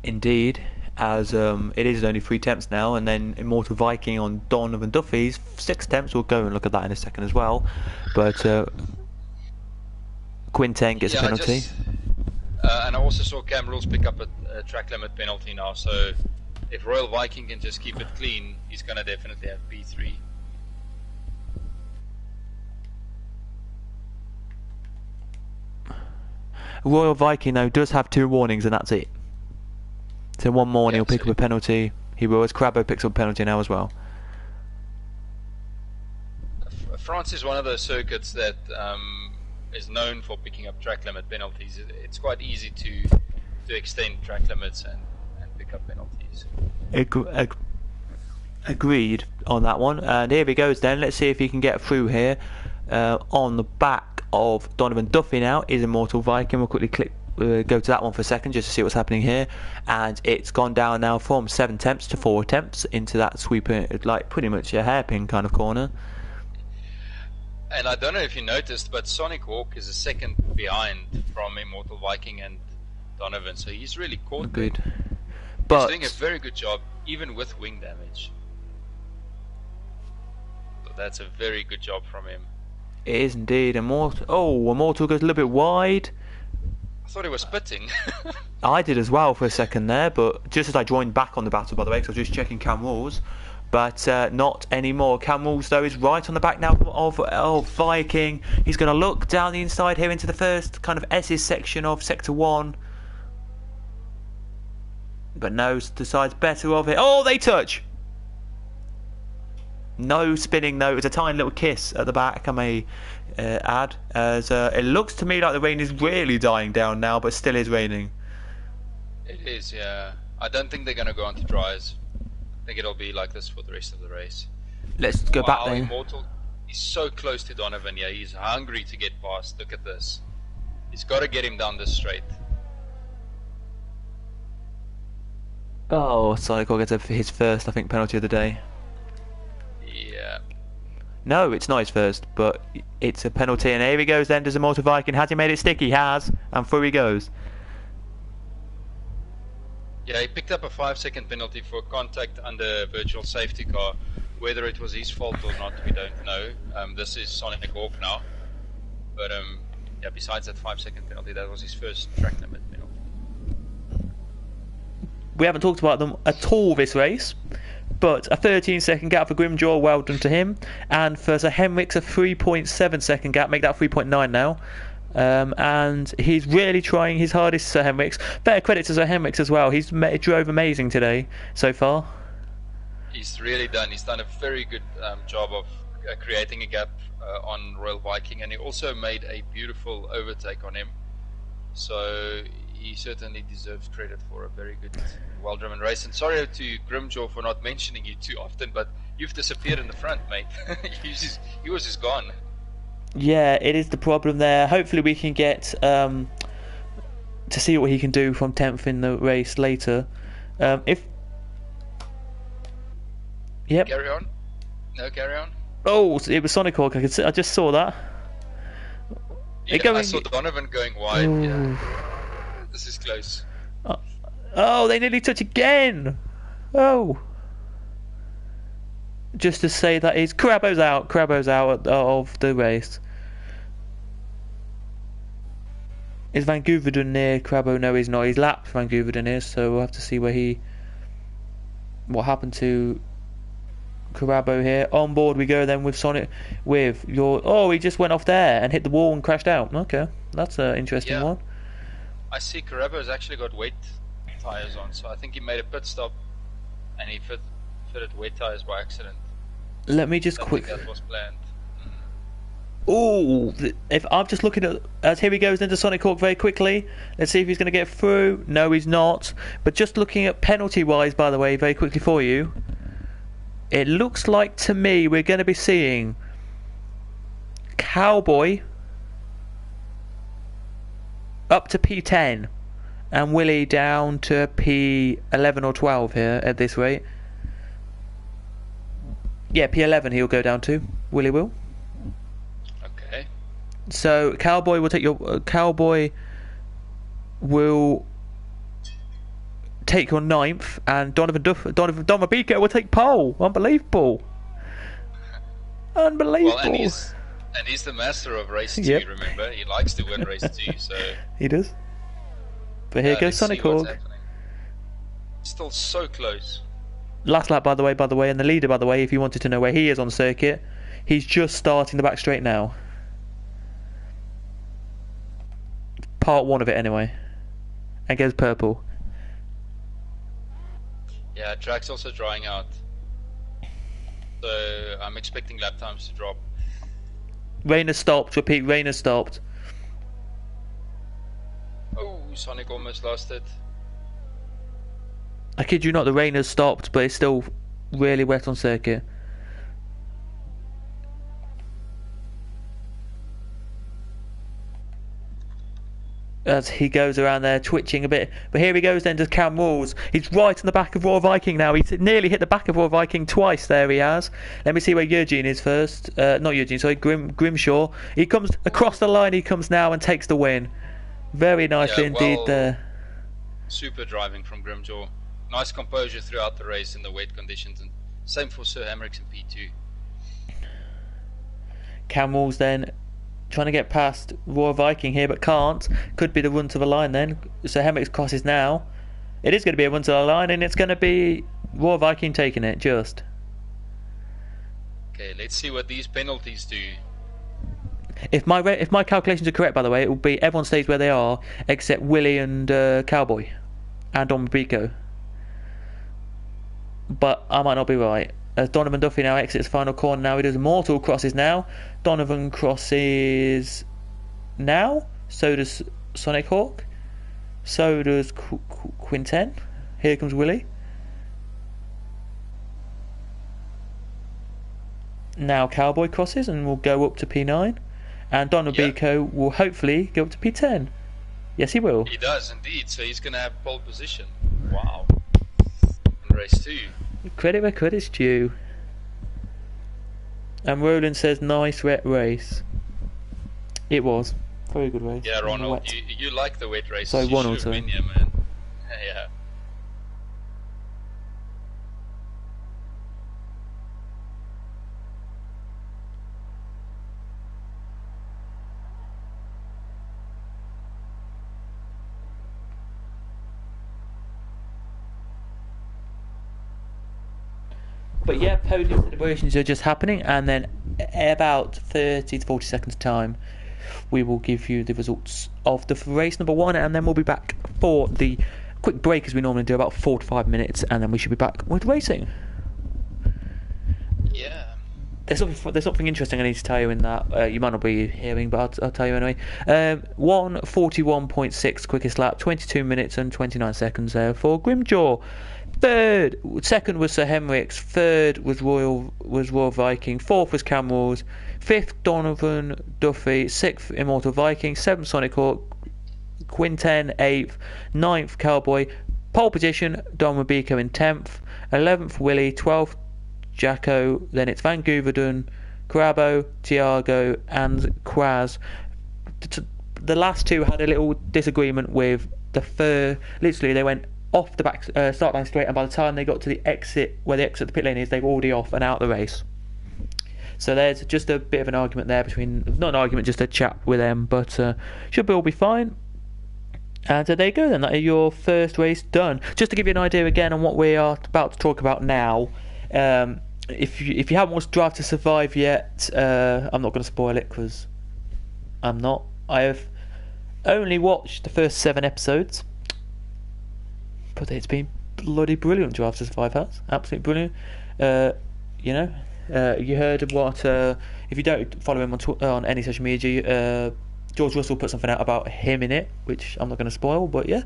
Indeed, as it is only 3 attempts now, and then Immortal Viking on Donovan Duffy's 6 attempts. We'll go and look at that in a second as well. But Quinten gets a penalty. And I also saw Camrils pick up a track limit penalty now, so if Royal Viking can just keep it clean, he's going to definitely have P3. Royal Viking, though, does have 2 warnings, and that's it. So one more and he'll pick up a penalty. He will, as Crabbo picks up a penalty now as well. France is one of those circuits that is known for picking up track limit penalties. It's quite easy to extend track limits and pick up penalties. Agreed on that one. And here he goes then. Let's see if he can get through here. On the back of Donovan Duffy now is Immortal Viking. We'll quickly go to that one for a second just to see what's happening here. And it's gone down now from 7 attempts to 4 attempts into that sweeper, like pretty much a hairpin kind of corner. And I don't know if you noticed, but Sonic Hawk is a second behind from Immortal Viking and Donovan, so he's really caught good. But he's doing a very good job, even with wing damage. So that's a very good job from him. It is indeed. Immortal goes a little bit wide. I thought he was spitting. I did as well for a second there, but just as I joined back on the battle, by the way, because I was just checking cam rules. But not anymore. Camrils, though, is right on the back now of Viking. He's going to look down the inside here into the first kind of S's section of Sector 1. But no, decides better of it. Oh, they touch! No spinning, though. It's a tiny little kiss at the back, I may add. As it looks to me like the rain is really dying down now, but still is raining. It is, yeah. I don't think they're going to go on to dries. I think it'll be like this for the rest of the race. Let's go back there. Immortal, he's so close to Donovan. Yeah, he's hungry to get past. Look at this. He's got to get him down this straight. Oh, Sonic gets his first, I think, penalty of the day. Yeah. No, it's not his first, but it's a penalty. And here he goes then. Does Immortal Viking? Has he made it stick? He has. And through he goes. Yeah, he picked up a 5-second penalty for contact under virtual safety car. Whether it was his fault or not, we don't know. This is Sonic Hawk now. But yeah, besides that 5-second penalty, that was his first track limit penalty. We haven't talked about them at all this race, but a 13-second gap for Grimjaw, well done to him. And for Sir Henrik's a 3.7-second gap, make that 3.9 now. And he's really trying his hardest, Sir Henrik's. Better credit to Sir Henrik's as well. He's drove amazing today so far. He's really done. He's done a very good job of creating a gap on Royal Viking, and he also made a beautiful overtake on him. So he certainly deserves credit for a very good, well-driven race. And sorry to Grimjaw for not mentioning you too often, but you've disappeared in the front, mate. he was just gone. Yeah, it is the problem there. Hopefully we can get to see what he can do from 10th in the race later. Yep. Carry on. No, carry on. Oh, it was Sonic Hawk. I just saw that. Yeah, I saw Donovan going wide. Ooh. Yeah. This is close. Oh, they nearly touch again. Oh. just to say that is Crabo's out. Crabo's out of the race. Is Van Gouverdon near Crabo? No, he's not. He's lapped Van Gouverdon is, so we'll have to see what happened to Crabo here. On board we go then with Sonic with your. Oh, he just went off there and hit the wall and crashed out. Okay, that's an interesting one. I see Carabo's actually got wet tires on, so I think he made a pit stop and he fitted wet tires by accident. Let me just quick. That was planned. Oh, if I'm just looking at as here he goes into Sonic Hawk very quickly. Let's see if he's going to get through. No, he's not. But just looking at penalty wise, by the way, very quickly for you, it looks like to me we're going to be seeing Cowboy up to P10 and Willie down to P11 or 12 here at this rate. Yeah, P11 he'll go down to. Willie will. Okay. So Cowboy will take your Cowboy will take your 9th, and Donovan Mabika will take pole. Unbelievable. Unbelievable. Well, and he's the master of race 2. Yep. Remember, he likes to win race 2. So he does. But here goes Sonic Hawk. Still so close. Last lap, by the way, and the leader, by the way, if you wanted to know where he is on circuit, he's just starting the back straight now. Part 1 of it, anyway. And goes purple. Yeah, track's also drying out. So I'm expecting lap times to drop. Rain has stopped, repeat, rain has stopped. Oh, Sonic almost lost it. I kid you not, the rain has stopped, but it's still really wet on circuit. As he goes around there twitching a bit. But here he goes then to Cam Rules. He's right on the back of Royal Viking now. He's nearly hit the back of Royal Viking twice. There he has. Let me see where Eugene is first. Not Eugene, sorry, Grimshaw. He comes across the line, he comes now and takes the win. Very nicely indeed there. Super driving from Grimshaw. Nice composure throughout the race in the wet conditions. And same for Sir Hamricks in P2. Cam Rules then trying to get past Royal Viking here, but can't. Could be the run to the line then. So Hemrick's crosses now. It is going to be a run to the line, and it's going to be Royal Viking taking it, just. Okay, let's see what these penalties do. If my calculations are correct, by the way, it will be everyone stays where they are, except Willie and Cowboy. And Don Mabico. But I might not be right. As Donovan Duffy now exits the final corner now, he does mortal crosses now. Donovan crosses now. So does Sonic Hawk. So does Quinten. Here comes Willie. Now Cowboy crosses and will go up to P9. And Don Mabico will hopefully go up to P10. Yes, he will. He does indeed. So he's going to have pole position. Wow. In race 2. Credit where credit's due. And Roland says, nice wet race. It was. Very good race. Yeah, Ronald, you like the wet races. So you one or two. Been here, man. Yeah. But yeah, podium celebrations are just happening, and then about 30 to 40 seconds time we will give you the results of the race number 1, and then we'll be back for the quick break as we normally do, about 4 to 5 minutes, and then we should be back with racing. Yeah. There's something interesting I need to tell you in that. You might not be hearing, but I'll tell you anyway. 1:41.6 quickest lap, 22 minutes and 29 seconds there for Grimjaw. Second was Sir Henricks. Third was Royal Viking. Fourth was Cam Rules. Fifth Donovan Duffy. Sixth Immortal Viking. Seventh Sonic Hawk. Quinten 8th. 9th Cowboy. Pole position Don Mabico in 10th. 11th Willie. 12th Jacko. Then it's Van Gouverdon, Crabo, Tiago and Quaz. The last two had a little disagreement with the literally they went off the back start line straight, and by the time they got to the exit where the exit the pit lane is, they're already off and out of the race. So there's just a bit of an argument there between, not an argument, just a chat with them, but should all be fine. And there you go then, that is your first race done. Just to give you an idea again on what we are about to talk about now, if you haven't watched Drive to Survive yet, I'm not going to spoil it because I'm not. I have only watched the first 7 episodes, but it's been bloody brilliant. Drive to Survive has, absolutely brilliant. You heard what, if you don't follow him on any social media, George Russell put something out about him in it, which I'm not going to spoil, but yeah,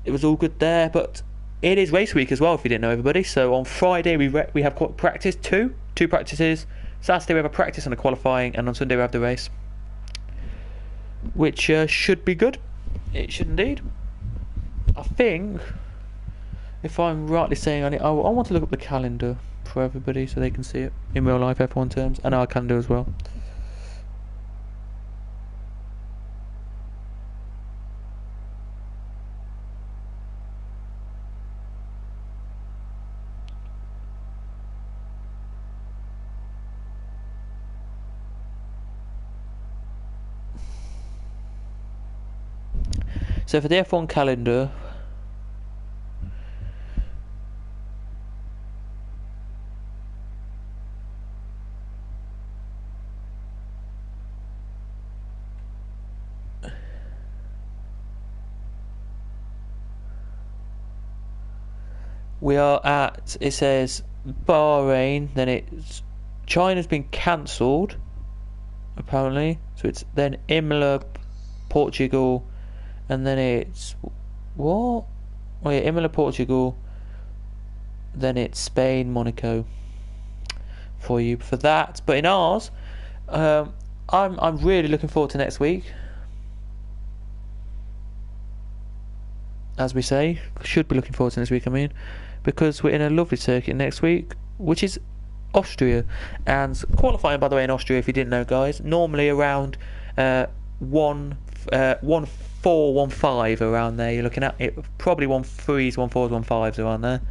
it was all good there. But it is race week as well, if you didn't know, everybody. So on Friday we have practice, two practices. Saturday we have a practice and a qualifying, and on Sunday we have the race, which should be good. It should indeed. I think, if I'm rightly saying on it, I want to look up the calendar for everybody so they can see it in real life F1 terms, and our calendar as well. So for the F1 calendar, we are at, it says Bahrain, then it's China's been cancelled apparently, so it's then Imola, Portugal, and then it's what? Oh yeah, Imola, Portugal, then it's Spain, Monaco for you for that. But in ours, I'm really looking forward to next week. As we say, should be looking forward to next week, I mean, because we're in a lovely circuit next week, which is Austria. And qualifying, by the way, in Austria, if you didn't know, guys, normally around 1-4, 1-5 around there. You're looking at it, probably 1-3s, 1-4s, 1-5s around there.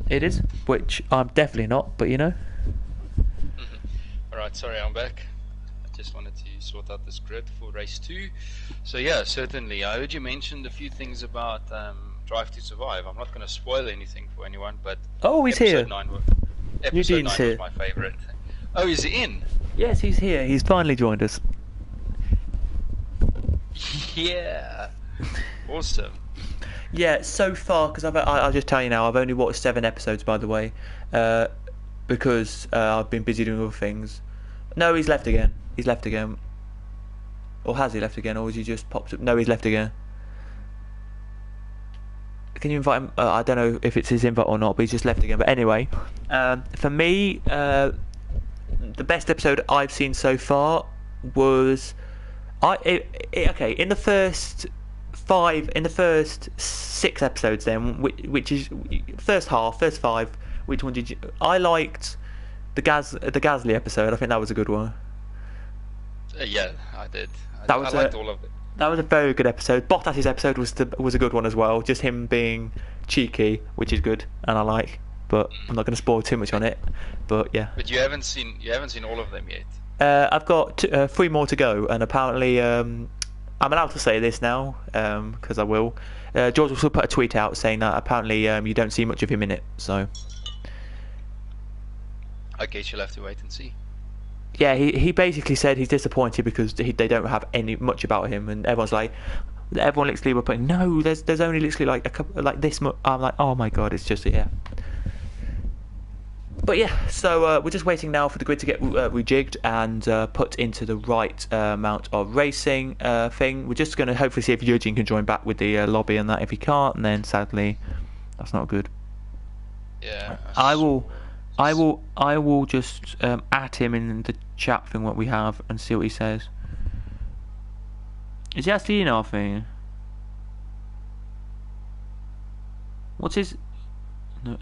It is, which I'm definitely not, but you know. Alright, sorry, I'm back. I just wanted to sort out this grid for race 2. So yeah, certainly. I heard you mentioned a few things about Drive to Survive. I'm not going to spoil anything for anyone, but oh, he's here. Episode 9 was my favourite. Oh, is he in? Yes, he's here. He's finally joined us. Yeah, awesome. Yeah, so far, because I'll just tell you now, I've only watched 7 episodes, by the way, because I've been busy doing other things. No, he's left again. He's left again. Or has he left again, or has he just popped up? No, he's left again. Can you invite him? I don't know if it's his invite or not, but he's just left again. But anyway, for me, the best episode I've seen so far was... okay, in the first 6 episodes then, which is first 5, which one did you... I liked the Gasly episode. I think that was a good one. Yeah, I did. I liked all of it. That was a very good episode. Bottas's episode was a good one as well. Just him being cheeky, which is good, and I like. But I'm not going to spoil too much on it. But yeah. But you haven't seen all of them yet. I've got 3 more to go, and apparently I'm allowed to say this now because I will. George also put a tweet out saying that apparently you don't see much of him in it. So I guess you'll have to wait and see. Yeah, he basically said he's disappointed because they don't have much about him, and everyone literally were putting no. There's only literally like a couple like this much. I'm like, oh my god, it's just yeah. But yeah, so we're just waiting now for the grid to get rejigged and put into the right amount of racing thing. We're just going to hopefully see if Eugene can join back with the lobby and that. If he can't, then sadly, that's not good. Yeah. I will just at him in the chat thing what we have and see what he says. Is he actually in our thing? What's his... No,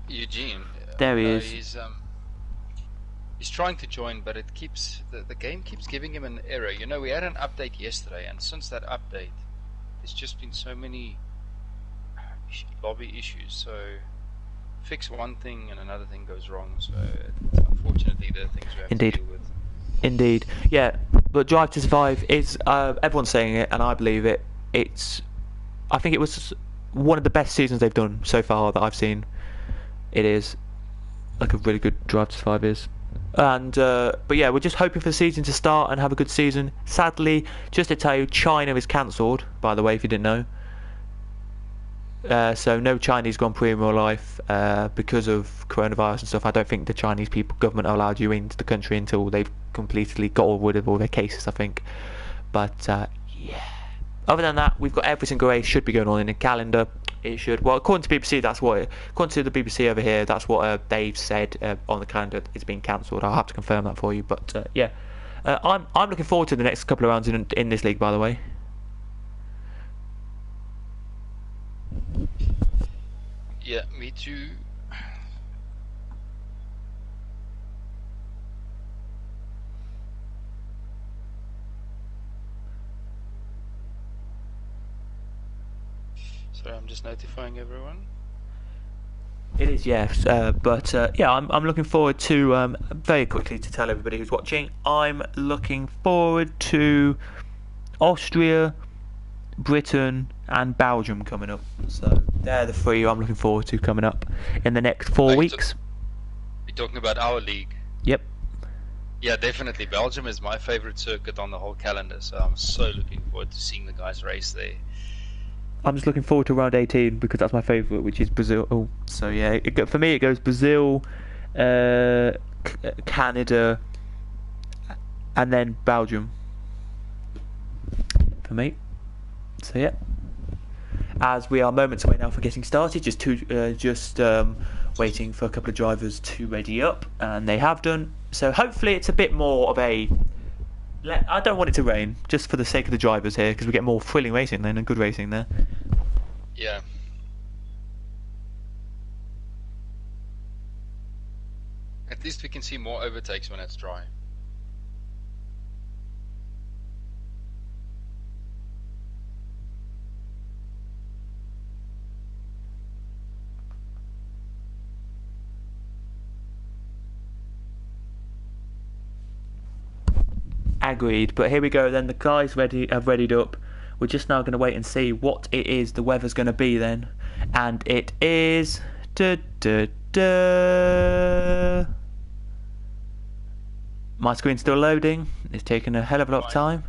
Eugene. There he is. He's He's trying to join, but the game keeps giving him an error. You know, we had an update yesterday, and since that update, there's just been so many lobby issues. So fix one thing and another thing goes wrong. So it's unfortunately the things we have to deal with. Indeed, yeah. But Drive to Survive is everyone's saying it, and I believe it. I think it was one of the best seasons they've done so far that I've seen. It is like a really good Drive to Survive is. And but yeah, we're just hoping for the season to start and have a good season. Sadly, just to tell you, China is cancelled, by the way, if you didn't know. So no Chinese Grand Prix in real life because of coronavirus and stuff. I don't think the Chinese government allowed you into the country until they've completely got rid of all their cases, I think. But yeah, other than that, we've got every single race should be going on in the calendar. It should. Well, according to BBC, according to the BBC over here, that's what they've said on the calendar. It's been cancelled. I'll have to confirm that for you. But yeah, I'm looking forward to the next couple of rounds in this league. By the way. Yeah, me too. Sorry, I'm just notifying everyone. It is, yes, but yeah, I'm looking forward to very quickly to tell everybody who's watching. I'm looking forward to Austria, Britain, and Belgium coming up. So they're the three I'm looking forward to coming up in the next 4 weeks. You're talking about our league? Yep. Yeah, definitely. Belgium is my favourite circuit on the whole calendar, so I'm so looking forward to seeing the guys race there. I'm just looking forward to round 18 because that's my favourite, which is Brazil. Oh, so yeah, for me it goes Brazil, Canada, and then Belgium. For me. So yeah. As we are moments away now for getting started, just waiting for a couple of drivers to ready up, and they have done. So hopefully it's a bit more of a. I don't want it to rain, just for the sake of the drivers here, because we get more thrilling racing then and good racing there. Yeah. At least we can see more overtakes when it's dry. Agreed, but here we go then. The guys have readied up. We're just now going to wait and see what it is the weather's going to be then. And it is... My screen's still loading. It's taking a hell of a lot of time.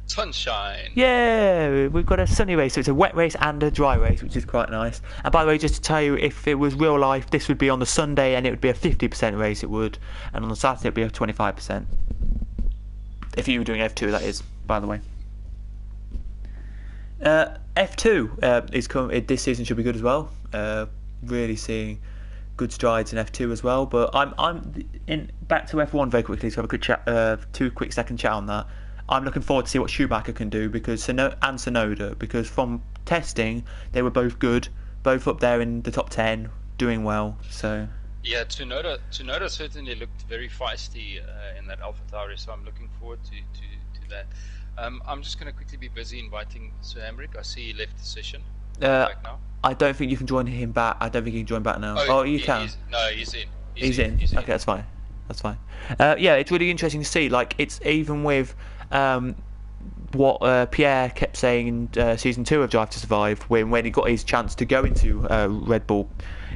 Sunshine! Yeah! We've got a sunny race, so it's a wet race and a dry race, which is quite nice. And by the way, just to tell you, if it was real life, this would be on the Sunday and it would be a 50% race, it would. And on the Saturday, it would be a 25%. If you were doing F2, that is, by the way. F2 is coming. This season should be good as well. Really seeing good strides in F2 as well. But I'm in back to F1 very quickly to have a quick chat, 2 quick second chat on that. I'm looking forward to see what Schumacher can do because and Tsunoda, because from testing they were both good, both up there in the top 10, doing well. So. Yeah, Tsunoda certainly looked very feisty in that AlphaTauri, so I'm looking forward to that. I'm just going to quickly be busy inviting Sir Hamrick. I see he left the session. Back now. I don't think you can join him back. I don't think you can join back now. Oh, you can. He's in. He's in. Okay, that's fine. That's fine. Yeah, it's really interesting to see. Like, it's even with what Pierre kept saying in season 2 of Drive to Survive, when he got his chance to go into Red Bull.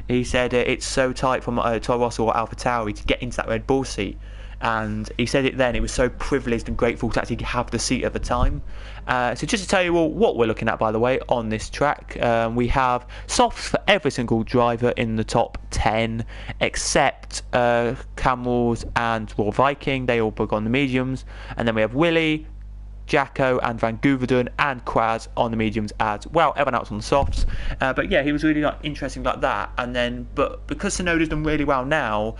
He said it's so tight from Toro Rosso or AlphaTauri to get into that Red Bull seat, and he said it then. He was so privileged and grateful to actually have the seat at the time. So just to tell you all what we're looking at, by the way, on this track, we have softs for every single driver in the top 10, except Camels and Viking. They all book on the mediums, and then we have Willie, Jacko and Van Gouverdon and Quaz on the mediums as well. Everyone else on the softs. But yeah, he was really interesting like that. And then, but because Sonoda's done really well now,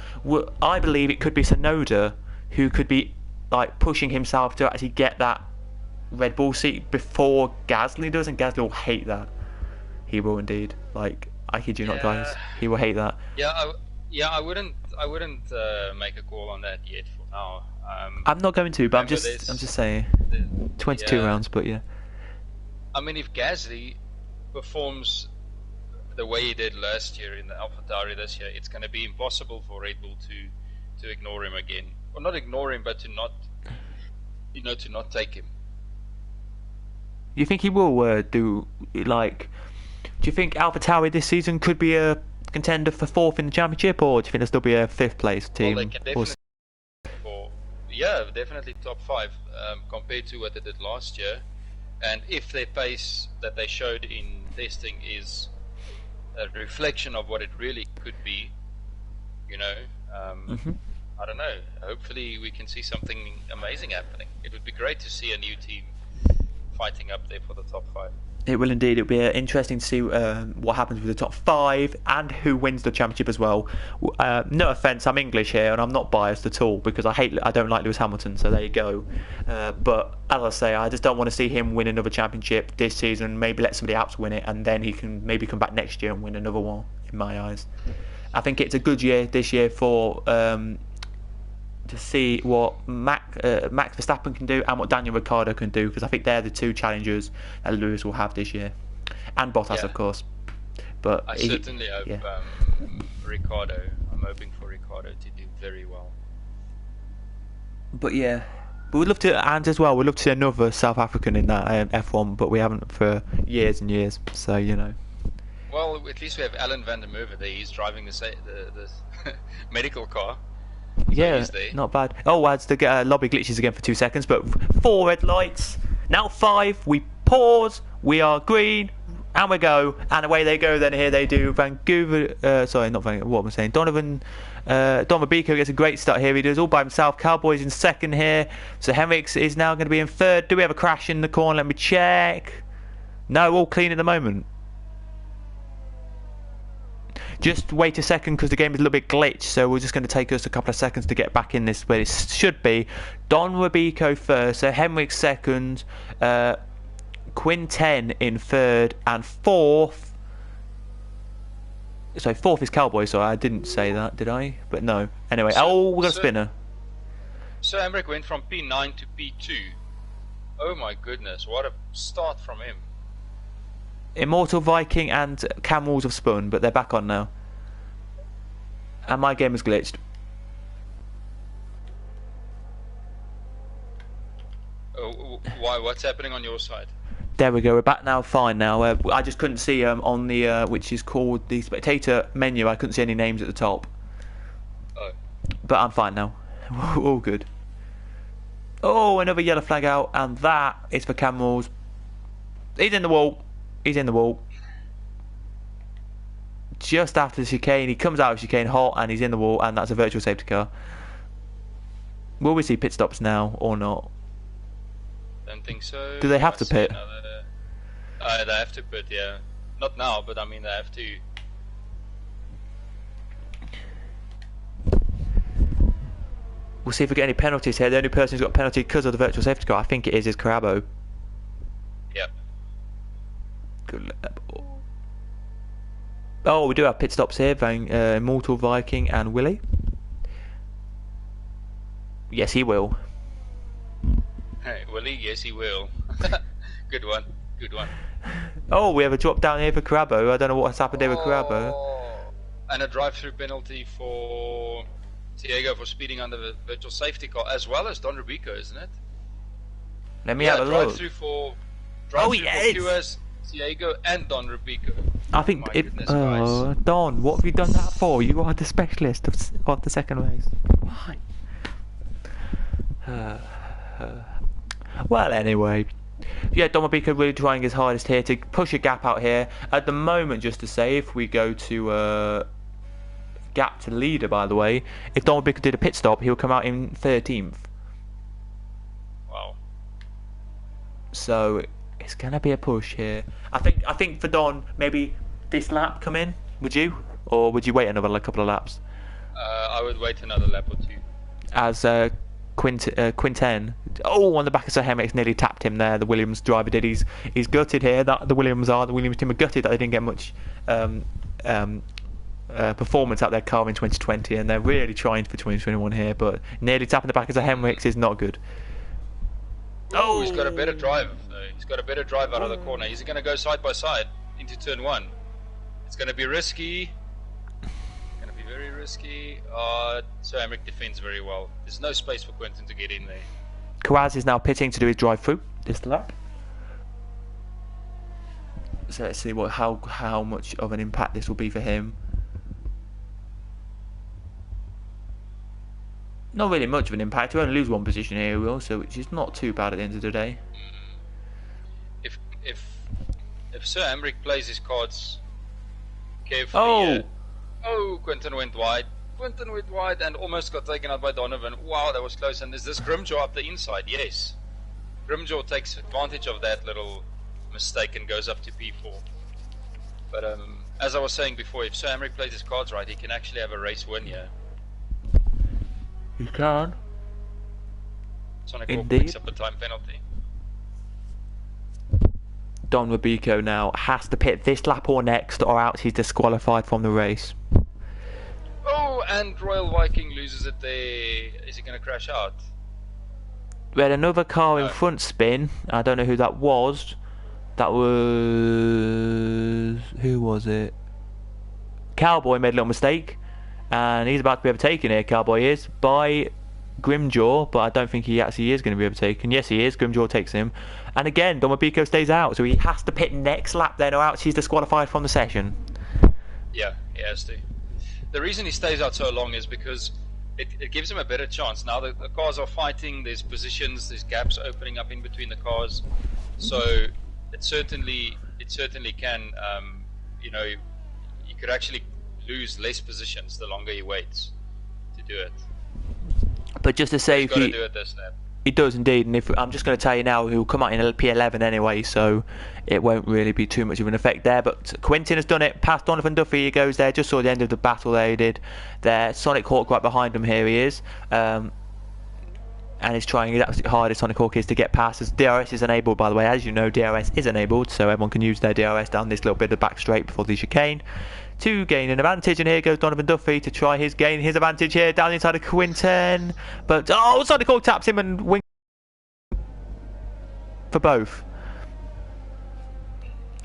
I believe it could be Sonoda who could be like pushing himself to actually get that Red Bull seat before Gasly does, and Gasly will hate that. He will indeed. Like, I kid you not, guys. He will hate that. Yeah, Yeah, I wouldn't make a call on that yet for now. I'm not going to, but I'm Remember, just saying. 22 yeah. rounds, but yeah. I mean, if Gasly performs the way he did last year in the AlphaTauri this year, it's going to be impossible for Red Bull to ignore him again, or not ignore him, but to not take him. You think he will do like? Do you think AlphaTauri this season could be a contender for 4th in the championship, or do you think there'll still be a 5th place team? Well, they can definitely top 5 compared to what they did last year. And if their pace that they showed in testing is a reflection of what it really could be, I don't know. Hopefully we can see something amazing happening. It would be great to see a new team fighting up there for the top 5. It will indeed. It'll be interesting to see what happens with the top 5 and who wins the championship as well. No offence, I'm English here and I'm not biased at all because I don't like Lewis Hamilton. So there you go. But as I say, I just don't want to see him win another championship this season. Maybe let somebody else win it, and then he can maybe come back next year and win another one. In my eyes, I think it's a good year this year for. To see what Max Verstappen can do and what Daniel Ricciardo can do, because I think they're the 2 challengers that Lewis will have this year, and Bottas of course. But I certainly hope Ricciardo. I'm hoping for Ricciardo to do very well. But yeah, but we'd love to, and as well, we'd love to see another South African in that F1, but we haven't for years and years. So Well, at least we have Alan van der Merwe there. He's driving the medical car. Yeah, not bad. Oh, I had to get lobby glitches again for 2 seconds, but 4 red lights. Now 5. We pause. We are green, and we go, and away they go. Then here they do. Vancouver. Sorry, not Vancouver. What am I saying? Don Mabiko gets a great start here. He does all by himself. Cowboys in second here. So Henricks is now going to be in third. Do we have a crash in the corner? Let me check. No, all clean at the moment. Just wait a second because the game is a little bit glitched, so we're just going to take us a couple of seconds to get back in this, but it should be Don Rabico first, so Henrik second, Quinten in third, and fourth. So fourth is Cowboy. Sorry, I didn't say that, did I? But no. Anyway, we got a spinner. So Henrik went from P9 to P2. Oh my goodness, what a start from him. Immortal Viking and Camels have spun, but they're back on now. And my game is glitched. Oh, why? What's happening on your side? There we go. We're back now. Fine now. I just couldn't see on the which is called the spectator menu. I couldn't see any names at the top. Oh. But I'm fine now. All good. Oh, another yellow flag out, and that is for Camels. He's in the wall. He's in the wall. Just after the chicane, he comes out of chicane hot, and he's in the wall, and that's a virtual safety car. Will we see pit stops now or not? Don't think so. Do they have to pit? They have to pit, yeah. Not now, but I mean they have to. We'll see if we get any penalties here. The only person who's got a penalty because of the virtual safety car, I think it is Carabo. Yep. Good. Oh, we do have pit stops here. Immortal Viking and Willie. Yes, he will. Hey, Willie, yes, he will. Good one. Good one. Oh, we have a drop down here for Carabo. I don't know what's happened here with Carabo. And a drive-through penalty for Diego for speeding under the virtual safety car, as well as Don Rubico, isn't it? Let me have a look. Drive-through for QS, Diego, and Don Rubico. I think Don, what have you done that for? You are the specialist of the second race. Why? Well, anyway. Yeah, Don Mabiko really trying his hardest here to push a gap out here. At the moment, just to say, if we go to gap to leader, by the way, if Don Mabiko did a pit stop, he'll come out in 13th. Wow. So it's gonna be a push here. I think for Don, maybe this lap come in. Would you, or would you wait another couple of laps? I would wait another lap or two. As Quinten, on the back of Sir Henricks nearly tapped him there. The Williams driver did. He's gutted here. That the Williams team are gutted that they didn't get much performance out their car in 2020, and they're really trying for 2021 here, but nearly tapping the back of the Henricks is not good. Oh, he's got a better drive. He's got a better drive out of the corner. He's going to go side by side into turn 1. It's going to be risky. Going to be very risky. So Emmerich defends very well. There's no space for Quentin to get in there. Kawaz is now pitting to do his drive-through this lap. So let's see how much of an impact this will be for him. Not really much of an impact. We only lose 1 position here, which is not too bad at the end of the day. If Sir Emmerich plays his cards carefully, Quentin went wide. Quentin went wide and almost got taken out by Donovan. Wow, that was close. And there's this Grimjaw up the inside. Yes, Grimjaw takes advantage of that little mistake and goes up to P4. But as I was saying before, if Sir Emmerich plays his cards right, he can actually have a race win here. He can. Sonic picks up a time penalty. Don Robico now has to pit this lap or next, or else he's disqualified from the race. Oh, and Royal Viking loses it there. Is he going to crash out? We had another car in front spin. I don't know who that was. That was... Who was it? Cowboy made a little mistake. And he's about to be overtaken here, Cowboy is, by Grimjaw, but I don't think he actually is going to be overtaken. Yes, he is. Grimjaw takes him. And again, Don Robico stays out, so he has to pit next lap then, or else he's disqualified from the session. Yeah, he has to. The reason he stays out so long is because it gives him a better chance. Now the cars are fighting, there's positions, there's gaps opening up in between the cars. So it certainly can, you could actually lose less positions the longer he waits to do it. But just to say, he's got to do it this lap. He does indeed, and if I'm just going to tell you now, he'll come out in P11 anyway, so it won't really be too much of an effect there. But Quentin has done it, past Donovan Duffy, he goes there, just saw the end of the battle there he did. There, Sonic Hawk right behind him, here he is. And he's trying his absolute hardest, Sonic Hawk is, to get past, as DRS is enabled, by the way. As you know, DRS is enabled, so everyone can use their DRS down this little bit of the back straight before the chicane to gain an advantage, and here goes Donovan Duffy to try gain his advantage here down inside of Quinten, but Sonic Hawk taps him and wins for both.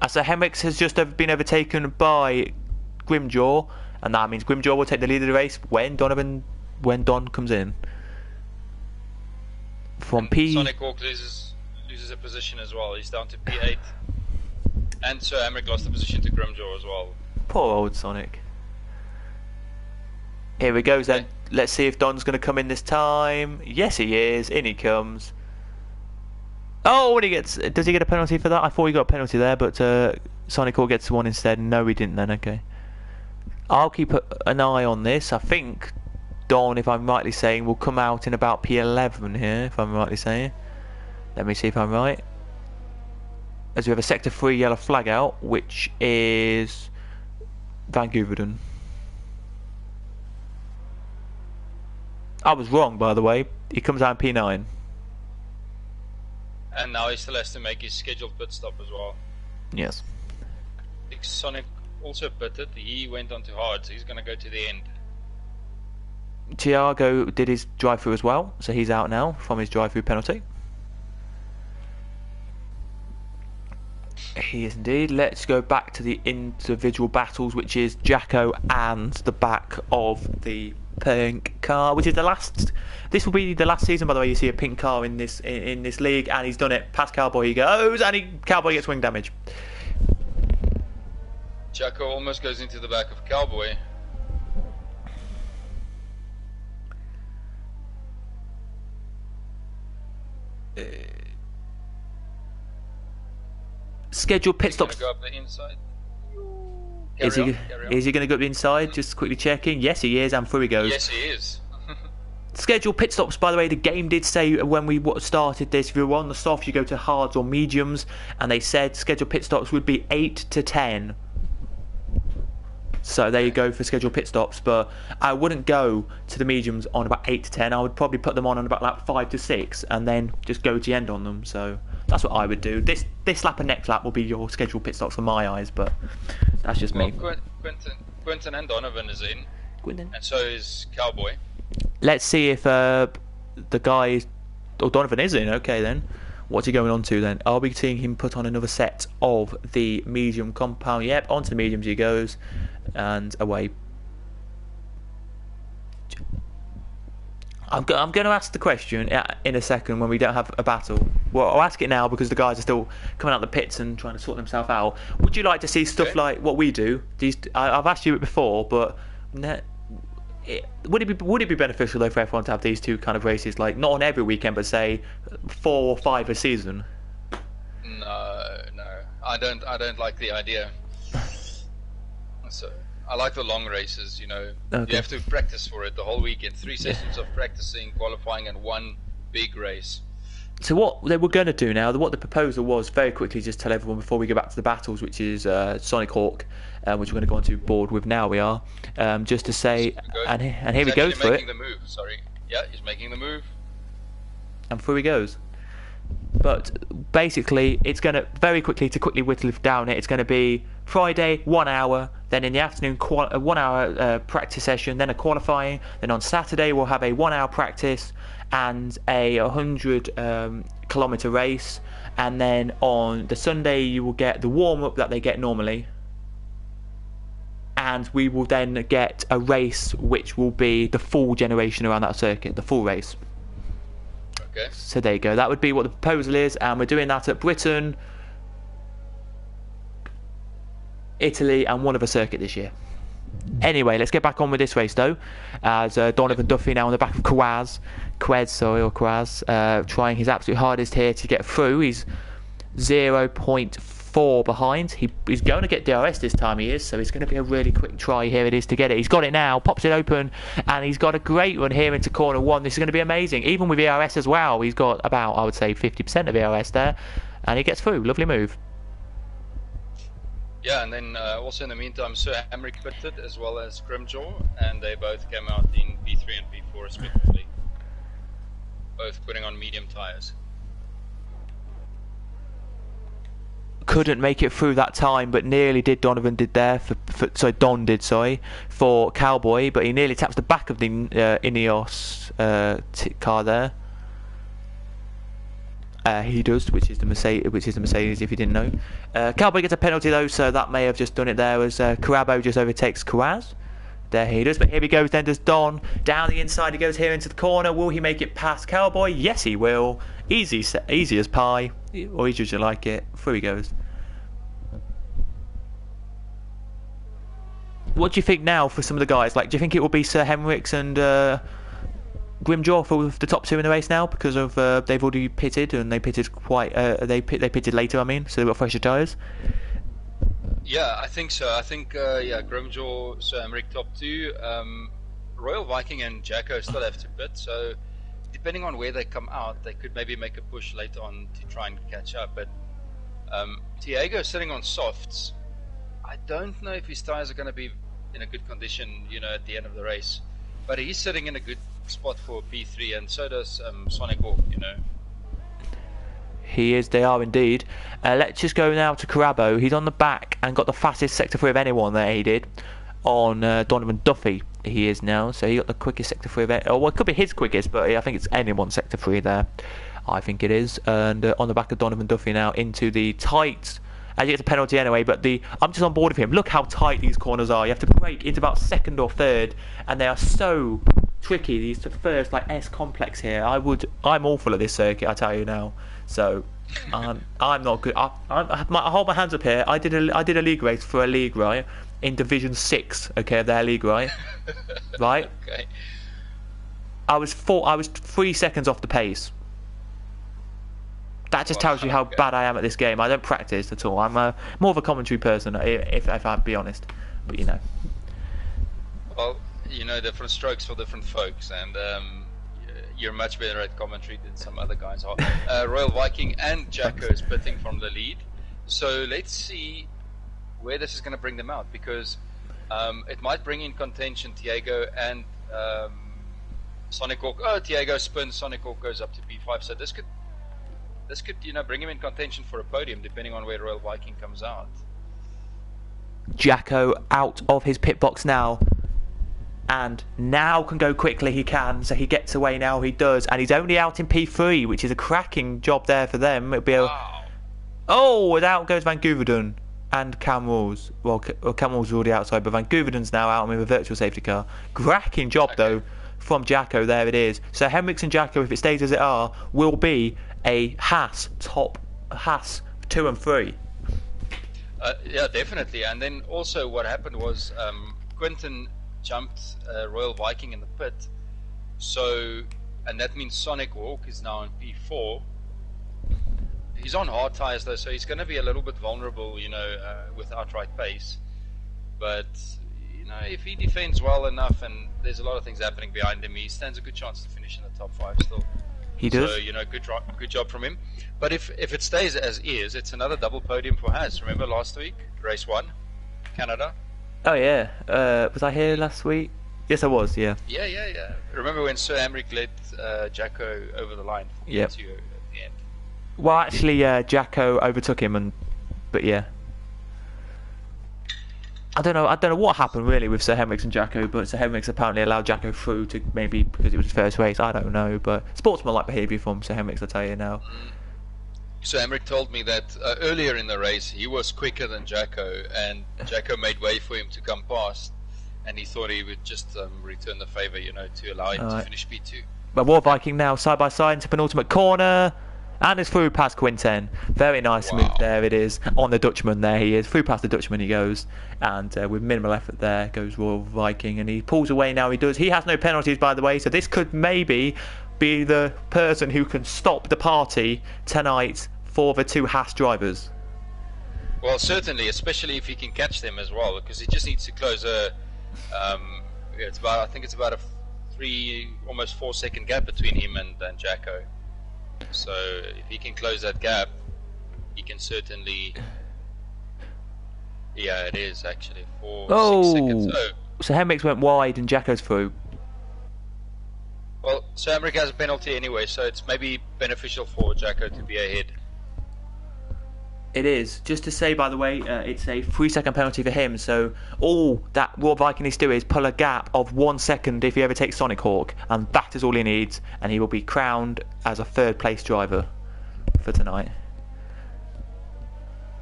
So Henricks has just been overtaken by Grimjaw, and that means Grimjaw will take the lead of the race when Don comes in. From Sonic Hawk loses a position as well. He's down to P8, and so Emmerich lost the position to Grimjaw as well. Poor old Sonic. Here he goes then. Let's see if Don's going to come in this time. Yes, he is. In he comes. Oh, does he get a penalty for that? I thought he got a penalty there, but Sonic Hawk gets one instead. No, he didn't then. Okay. I'll keep an eye on this. I think Don, if I'm rightly saying, will come out in about P11 here, if I'm rightly saying. Let me see if I'm right. As we have a Sector 3 yellow flag out, which is Vancouverden. I was wrong, by the way. He comes out in P9. And now he still has to make his scheduled pit stop as well. Yes. Sonic also pitted. He went on too hard, so he's going to go to the end. Tiago did his drive-through as well, so he's out now from his drive-through penalty. He is indeed. Let's go back to the individual battles, which is Jacko and the back of the pink car, which is the last. This will be the last season, by the way. You see a pink car in this league, and he's done it. Past Cowboy he goes, and Cowboy gets wing damage. Jacko almost goes into the back of Cowboy. Scheduled pit stops. Go up the inside. Is he going to go up the inside? Just quickly checking. Yes, he is, and through he goes. Yes, he is. Scheduled pit stops, by the way, the game did say when we started this, if you're on the soft, you go to hards or mediums, and they said scheduled pit stops would be 8 to 10. So there you go for scheduled pit stops, but I wouldn't go to the mediums on about 8 to 10. I would probably put them on about like 5 to 6, and then just go to the end on them. So that's what I would do. This lap and next lap will be your scheduled pit stops for my eyes, but that's just me. Quentin, Quinton and Donovan is in, Quinton. and so is Cowboy. Let's see if the guy, or Donovan is in. Okay then. What's he going on to then? I'll be seeing him put on another set of the medium compound. Yep, onto the mediums he goes, and away. I'm going to ask the question in a second when we don't have a battle. Well, I'll ask it now because the guys are still coming out the pits and trying to sort themselves out. Would you like to see stuff like what we do? I've asked you it before, but would it be beneficial though for everyone to have these two kind of races, like not on every weekend, but say 4 or 5 a season? No, I don't like the idea. So I like the long races, you know. Okay. You have to practice for it the whole weekend. 3 sessions of practicing, qualifying, and 1 big race. So what they were going to do now, what the proposal was, very quickly, just tell everyone before we go back to the battles, which is Sonic Hawk, which we're going to go on to board with now. We are just to say, and here he goes for it. He's making the move. Sorry, yeah, he's making the move, and through he goes. But basically, it's going to very quickly whittle down it. It's going to be Friday 1 hour, then in the afternoon a 1 hour practice session, then a qualifying. Then on Saturday we'll have a 1 hour practice and a 100 kilometer race, and then on the Sunday you will get the warm up that they get normally, and we will then get a race which will be the full generation around that circuit, the full race. Okay. So there you go. That would be what the proposal is, and we're doing that at Britain, Italy, and one other circuit this year. Anyway, let's get back on with this race though, as Donovan Duffy now on the back of Quaz, trying his absolute hardest here to get through. He's 0.4 behind. He's going to get DRS this time, he is, so it's going to be a really quick try. Here it is to get it. He's got it now, pops it open, and he's got a great run here into corner 1. This is going to be amazing, even with ERS as well. He's got about, I would say, 50% of ERS there, and he gets through. Lovely move. Yeah, and then also in the meantime, Sir Hamrick pitted as well as Grimjaw, and they both came out in P3 and P4 respectively, both putting on medium tyres. Couldn't make it through that time, but nearly did. Don did for Cowboy, but he nearly taps the back of the Ineos car there. He does, which is the Mercedes, if you didn't know. Cowboy gets a penalty though, so that may have just done it there as Carabo just overtakes Kawaz. There he does, but here he goes then, does Don. Down the inside he goes here into the corner. Will he make it past Cowboy? Yes he will. Easy as pie, or easy as you like it. Through he goes. What do you think now for some of the guys? Like, do you think it will be Sir Henricks and Grimjaw for the top 2 in the race now, because of they've already pitted, and they pitted they pitted later, I mean, so they've got fresher tyres? Yeah, I think so. I think Grimjaw, Sir Henrik top 2, Royal Viking and Jacko still have to pit, so depending on where they come out, they could maybe make a push later on to try and catch up. But Tiago sitting on softs, I don't know if his tyres are going to be in a good condition, you know, at the end of the race. But he's sitting in a good spot for P3, and so does Sonic Hawk, you know. He is, they are indeed. Let's just go now to Carabo. He's on the back and got the fastest sector 3 of anyone there, he did, on Donovan Duffy. He is now, so he got the quickest sector 3 of it. Oh, well, it could be his quickest, but I think it's anyone's sector 3 there. I think it is. And on the back of Donovan Duffy now into the tight. As he gets a penalty anyway, but I'm just on board with him. Look how tight these corners are. You have to brake into about 2nd or 3rd, and they are so tricky. These first like S complex here. I'm awful at this circuit, I tell you now. So I'm not good. I hold my hands up here. I did a league race for a league, right, in Division 6. Okay, their league, right, right. Okay. I was 3 seconds off the pace. That just tells you how bad I am at this game. I don't practice at all. I'm more of a commentary person, if I be honest. But you know. Well, you know, different strokes for different folks, and you're much better at commentary than some other guys are. Royal Viking and Jacko is pitting from the lead, so let's see where this is going to bring them out, because it might bring in contention Tiago and Sonic Hawk. Oh, Tiago spins, Sonic Hawk goes up to P5, so this could bring him in contention for a podium, depending on where Royal Viking comes out. Jacko out of his pit box now. And now can go quickly, he can. So he gets away now, he does. And he's only out in P3, which is a cracking job there for them. It'll be a... Wow. Oh, out goes Van Gouverdon and Cam Walls. Well, Cam Walls is already outside, but Van Gouverden's now out with a virtual safety car. Cracking job, though, from Jacko. There it is. So Henricks and Jacko, if it stays as it are, will be a Haas 2 and 3. Yeah, definitely. And then also what happened was Quinton jumped Royal Viking in the pit, and that means Sonic Walk is now in P4. He's on hard tyres though, so he's going to be a little bit vulnerable, with outright pace. But if he defends well enough, and there's a lot of things happening behind him, he stands a good chance to finish in the top 5 still. He does. So good job from him. But if it stays as is, it's another double podium for Haas. Remember last week, race 1, Canada. Oh yeah, was I here last week? Yes, I was. Yeah. Yeah. Remember when Sir Amric led Jacko over the line? Yep. At the end. Well, actually, Jacko overtook him, but yeah. I don't know what happened really with Sir Henricks and Jacko, but Sir Henricks apparently allowed Jacko through to maybe because it was his first race. I don't know, but sportsmanlike behaviour from Sir Henricks, I tell you now. So Amric told me that earlier in the race he was quicker than Jacko, and Jacko made way for him to come past, and he thought he would just return the favour, to allow him to finish P2. But War Viking now side by side into penultimate corner, and it's through past Quinten. Very nice move there it is, on the Dutchman there he is, through past the Dutchman he goes, and with minimal effort there goes Royal Viking, and he pulls away now, he has no penalties by the way, so this could maybe be the person who can stop the party tonight for the 2 Haas drivers. Well, certainly, especially if he can catch them as well, because he just needs to close I think it's about a 3, almost 4 second gap between him and Jacko. So if he can close that gap, he can certainly. Yeah, it is actually 6 seconds. Oh, so Henricks went wide and Jacko's through. Well, so Amric has a penalty anyway, so it's maybe beneficial for Jacko to be ahead. It is. Just to say, by the way, it's a 3-second penalty for him, so all that Royal Viking needs to do is pull a gap of 1 second if he ever takes Sonic Hawk, and that is all he needs, and he will be crowned as a 3rd place driver for tonight.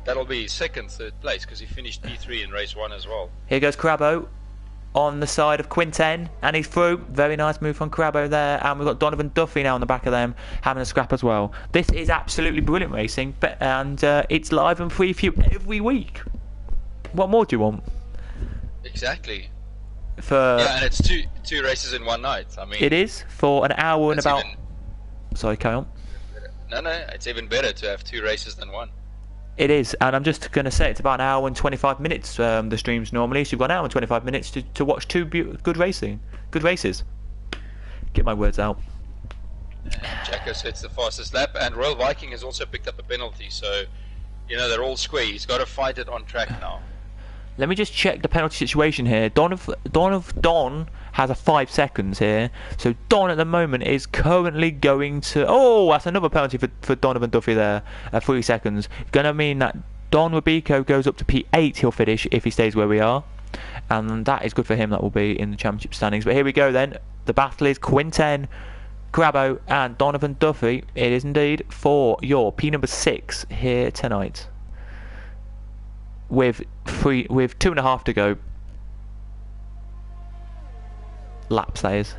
That'll be 3rd place, because he finished P3 in race 1 as well. Here goes Crabbo on the side of Quinten, and he's through. Very nice move from Crabbo there, and we've got Donovan Duffy now on the back of them having a scrap as well. This is absolutely brilliant racing, and it's live and free for you every week. What more do you want? Exactly. And it's two races in one night. I mean, it is for an hour and about. Sorry, carry on. No, it's even better to have 2 races than 1. It is, and I'm just going to say it's about an hour and 25 minutes, the streams normally, so you've got an hour and 25 minutes to watch 2 good races. Get my words out. Jacko sets the fastest lap, and Royal Viking has also picked up a penalty, so, they're all square. He's got to fight it on track now. Let me just check the penalty situation here. Don has a 5 seconds here. So Don at the moment is currently going to... Oh, that's another penalty for Donovan Duffy there. 3 seconds. Going to mean that Don Rubiko goes up to P8. He'll finish if he stays where we are. And that is good for him. That will be in the championship standings. But here we go then. The battle is Quinten, Crabbo and Donovan Duffy. It is indeed for your P number 6 here tonight. With 2.5 to go. Laps, that is.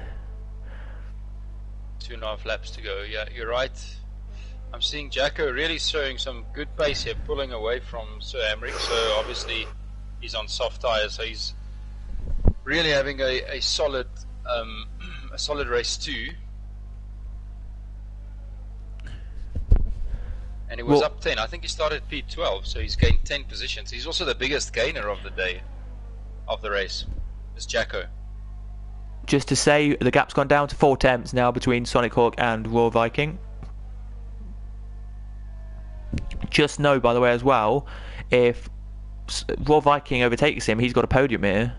2.5 laps to go. Yeah, you're right. I'm seeing Jacko really showing some good pace here, pulling away from Sir Amric. So obviously he's on soft tyres, so he's really having a solid race 2. And he was up 10. I think he started P12, so he's gained 10 positions. He's also the biggest gainer of the day, of the race. It's Jacko. Just to say, the gap's gone down to 4 tenths now between Sonic Hawk and Royal Viking. Just know, by the way, as well, if Royal Viking overtakes him, he's got a podium here.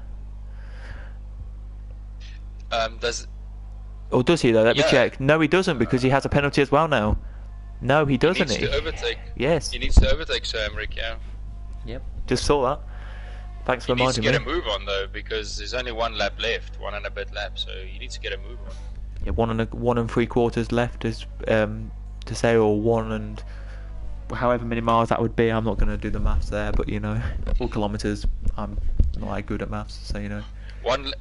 Or does he, though? Let me check. No, he doesn't, because he has a penalty as well now. No, he doesn't. He needs to overtake. Yes. He needs to overtake Sir Amric, yeah. Yep. Just saw that. Thanks for He needs to reminding get me. a move on though, because there's only one lap left, one and a bit lap, so he needs to get a move on. Yeah, 1 3/4 left is to say, or 1 and however many miles that would be. I'm not going to do the maths there, but you know, or kilometers. I'm not that good at maths, so you know. One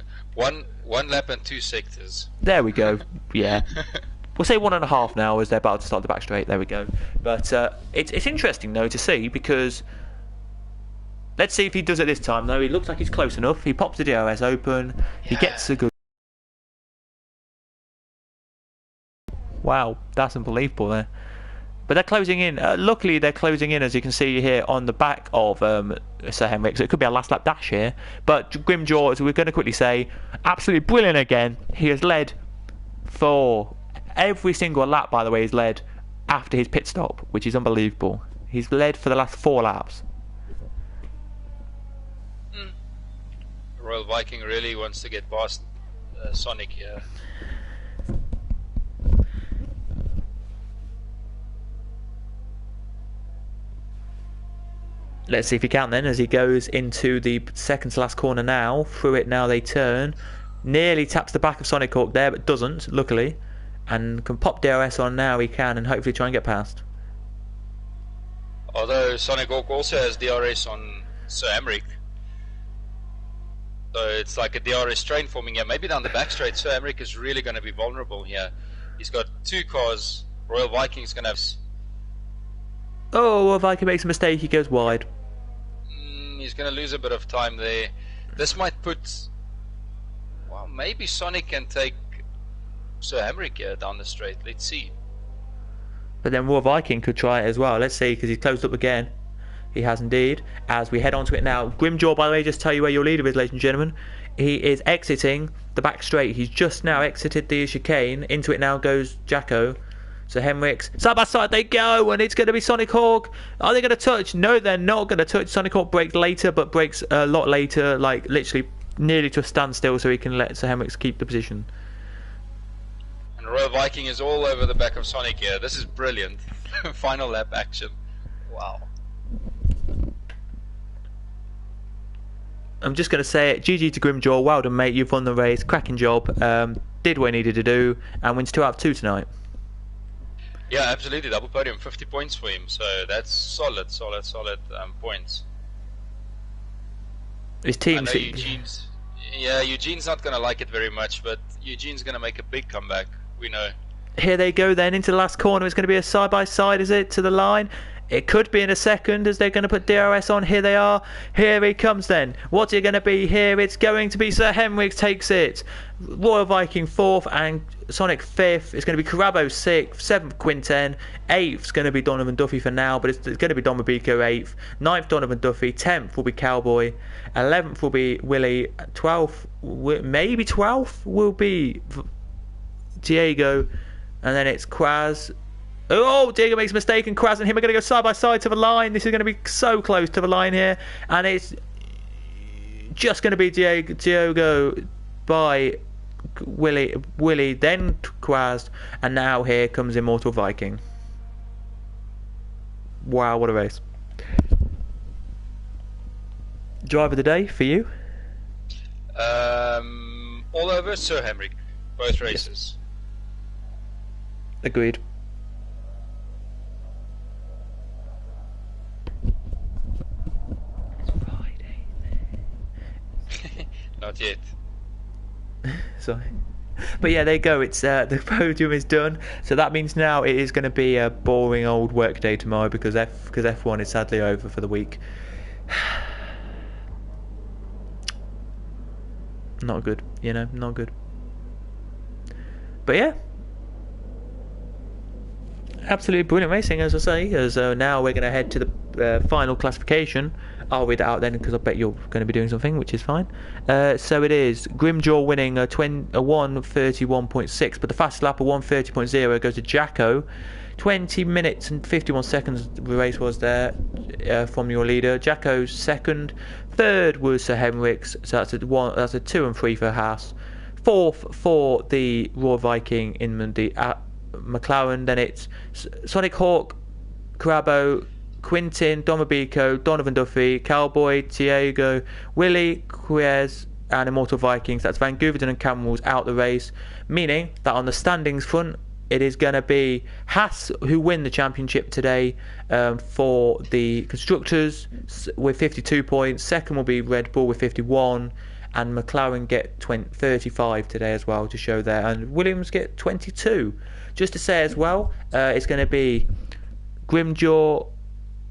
lap and 2 sectors. There we go. Yeah. We'll say 1.5 now as they're about to start the back straight. There we go. But it's interesting though to see, because let's see if he does it this time though. He looks like he's close enough. He pops the DRS open. Yeah. He gets a good. Wow, that's unbelievable there. But they're closing in. Luckily, they're closing in, as you can see here, on the back of Sir Henrik. So it could be a last lap dash here. But Grimjaw, as we're going to quickly say, absolutely brilliant again. He has led for every single lap, by the way, he's led after his pit stop, which is unbelievable. He's led for the last 4 laps. Royal Viking really wants to get past Sonic here. Let's see if he can then, as he goes into the second to last corner now. Through it now they turn. Nearly taps the back of Sonic Hawk there, but doesn't, luckily. And can pop DRS on now, he can, and hopefully try and get past. Although Sonic Hawk also has DRS on Sir Henrik. So it's like a DRS train forming here. Maybe down the back straight, Sir Henrik is really going to be vulnerable here. He's got 2 cars. Royal Viking's going to have... Oh, if Viking makes a mistake, he goes wide. He's going to lose a bit of time there. This might put... Well, maybe Sonic can take Sir Henrik here down the straight. Let's see. But then Royal Viking could try it as well. Let's see, because he's closed up again. He has indeed. As we head on to it now. Grimjaw, by the way, just tell you where your leader is, ladies and gentlemen. He is exiting the back straight. He's just now exited the chicane. Into it now goes Jacko. So Henrik's side by side they go, and it's going to be Sonic Hawk. Are they going to touch? No, they're not going to touch. Sonic Hawk brakes later, but brakes a lot later, like literally nearly to a standstill, so he can let Sir Henrik's keep the position. And Royal Viking is all over the back of Sonic here. This is brilliant. Final lap action. Wow. I'm just going to say it. GG to Grimjaw. Well done, mate. You've won the race. Cracking job. Did what he needed to do, and wins 2 out of 2 tonight. Yeah, absolutely. Double podium, 50 points for him. So that's solid points. His team. Eugene's not going to like it very much, but Eugene's going to make a big comeback. We know. Here they go then into the last corner. It's going to be a side by side, is it, to the line? It could be in a second as they're going to put DRS on. Here they are. Here he comes then. What's it going to be here? It's going to be Sir Henrik takes it. Royal Viking 4th and Sonic 5th. It's going to be Carabo 6th, 7th Quinten, 8th is going to be Donovan Duffy for now, but it's going to be Don Mabico 8th, 9th Donovan Duffy, 10th will be Cowboy, 11th will be Willie, 12th, maybe 12th will be Diego, and then it's Quaz. Oh, Diego makes a mistake, and Quaz and him are going to go side by side to the line. This is going to be so close to the line here, and it's just going to be Diego by Willie, then Quaz, and now here comes Immortal Viking. Wow, what a race. Driver of the day for you? All over Sir Henrik, both races. Agreed. It's Friday. Not yet. Sorry. But yeah, there you go. It's the podium is done. So that means now it is going to be a boring old work day tomorrow because F1 is sadly over for the week. Not good, you know, not good. But yeah, absolutely brilliant racing, as I say. As now we're going to head to the final classification. I'll read it out then because I bet you're going to be doing something, which is fine. So it is Grimjaw winning a 1:31.6, but the fastest lap of 1:30.0 goes to Jacko. 20 minutes and 51 seconds the race was there from your leader. Jacko's second. Third was Sir Henrik's, so that's a 2 and 3 for Haas. Fourth for the Royal Viking in the McLaren. Then it's Sonic Hawk, Carabo, Quintin, Domabico, Donovan Duffy, Cowboy, Tiago, Willie, Quiz, and Immortal Vikings. That's Van Goverden and Camels out the race, meaning that on the standings front, it is going to be Haas who win the championship today for the constructors with 52 points. Second will be Red Bull with 51, and McLaren get 35 today as well to show there, and Williams get 22. Just to say as well, it's going to be Grimjaw,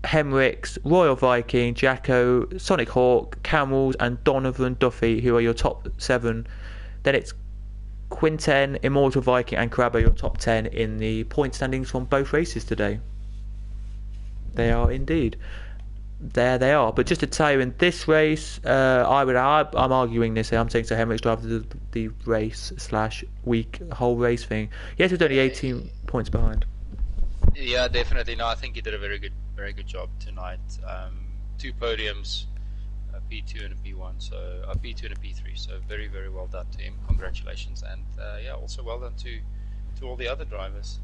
Hemricks, Royal Viking, Jacko, Sonic Hawk, Camels, and Donovan Duffy, who are your top 7. Then it's Quinten, Immortal Viking, and Crabbo, your top 10 in the point standings from both races today. They are indeed. There they are. But just to tell you, in this race, I'm arguing this. I'm saying so Hemricks drive the race / week whole race thing. Yes, it's only 18 points behind. Yeah, definitely. No, I think he did a very good job tonight. 2 podiums, a P2 and a P1, so a P2 and a P3. So very well done to him. Congratulations, and also well done to all the other drivers.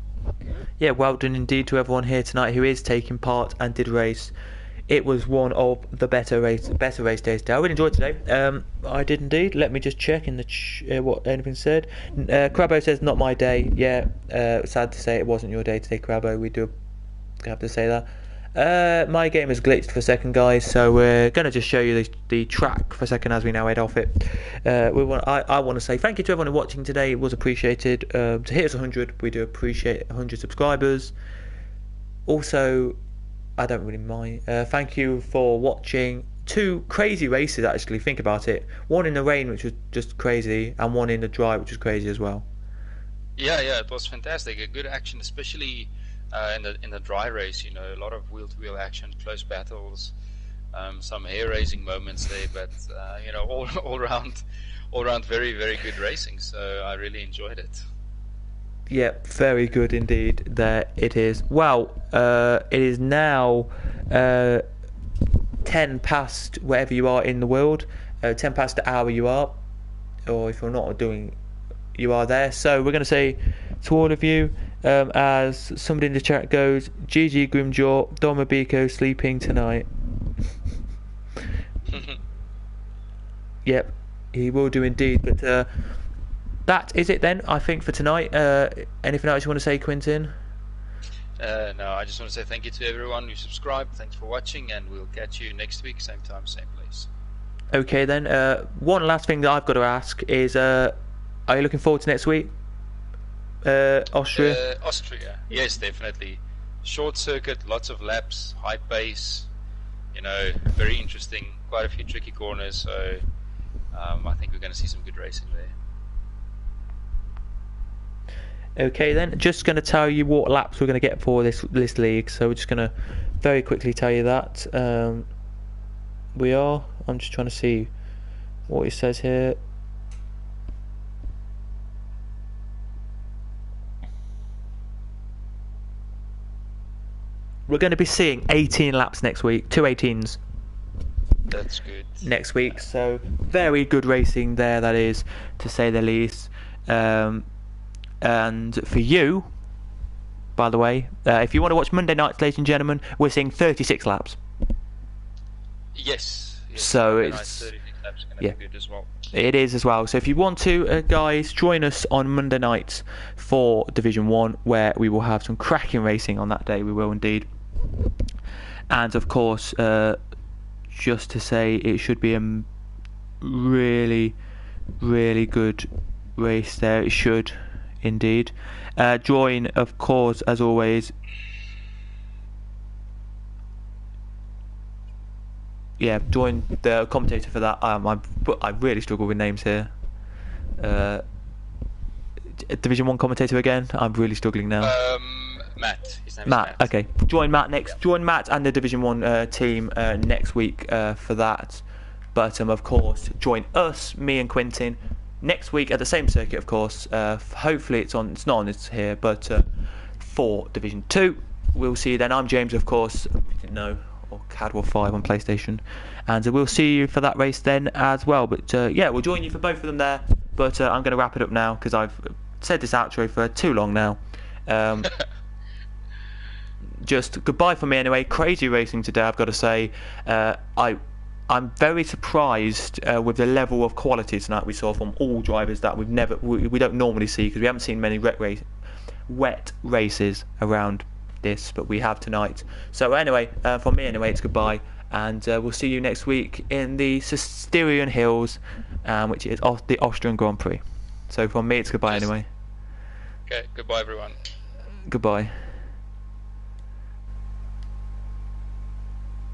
Yeah, well done indeed to everyone here tonight who is taking part and did race. It was one of the better race days today. I really enjoyed today. I did indeed. Let me just check in the what anything said. Crabbo says not my day. Yeah, sad to say it wasn't your day today, Crabbo. We do have to say that. My game has glitched for a second, guys. So we're gonna just show you the track for a second as we now head off it. I want to say thank you to everyone watching today. It was appreciated. To hit us 100, we do appreciate 100 subscribers. Also, I don't really mind. Thank you for watching 2 crazy races, actually. Think about it. One in the rain, which was just crazy, and one in the dry, which was crazy as well. Yeah, it was fantastic. A good action, especially in the dry race. You know, a lot of wheel-to-wheel action, close battles, some hair-raising moments there. But all round, very good racing. So I really enjoyed it. Yeah, very good indeed. There it is. Well, it is now 10 past wherever you are in the world. 10 past the hour you are, or if you're not doing, you are there. So we're going to say to all of you, as somebody in the chat goes, GG Grimjaw, Domabiko sleeping tonight. Yep, he will do indeed. But that is it then, I think, for tonight. Anything else you want to say, Quintin? No, I just want to say thank you to everyone who subscribed. Thanks for watching, and we'll catch you next week, same time, same place. Okay then, one last thing that I've got to ask is, are you looking forward to next week? Austria? Austria, yes, definitely. Short circuit, lots of laps, high pace, very interesting, quite a few tricky corners, so I think we're going to see some good racing there. Okay then, just going to tell you what laps we're going to get for this league. So we're just going to very quickly tell you that. I'm just trying to see what it says here. We're going to be seeing 18 laps next week, 2 18s. That's good. Next week, so very good racing there, that is, to say the least. And for you, by the way, if you want to watch Monday nights, ladies and gentlemen, we're seeing 36 laps. Yes. So Monday it's 36 laps going to be good as well. It is as well. So if you want to, guys, join us on Monday nights for Division 1, where we will have some cracking racing on that day. We will indeed. And of course, just to say, it should be a really good race there. It should indeed. Join, of course, as always. Yeah, join the commentator for that. I really struggle with names here. Division 1 commentator again. I'm really struggling now. Matt. His name is Matt. Okay. Join Matt next. Join Matt and the Division 1 team next week for that. But of course, join us, me and Quintin, next week at the same circuit. Of course. Hopefully it's on. It's not on. It's here. But for Division 2, we'll see you then. I'm James, of course. If you didn't know. Or Cadwell 5 on PlayStation, and we'll see you for that race then as well. But yeah, we'll join you for both of them there. But I'm going to wrap it up now because I've said this outro for too long now. just goodbye from me anyway. Crazy racing today, I've got to say. I'm very surprised with the level of quality tonight we saw from all drivers that we don't normally see, because we haven't seen many wet races around this, but we have tonight. So anyway, from me anyway, it's goodbye, and we'll see you next week in the Styrian Hills, which is the Austrian Grand Prix. So from me, it's goodbye anyway. Okay, goodbye everyone. Goodbye.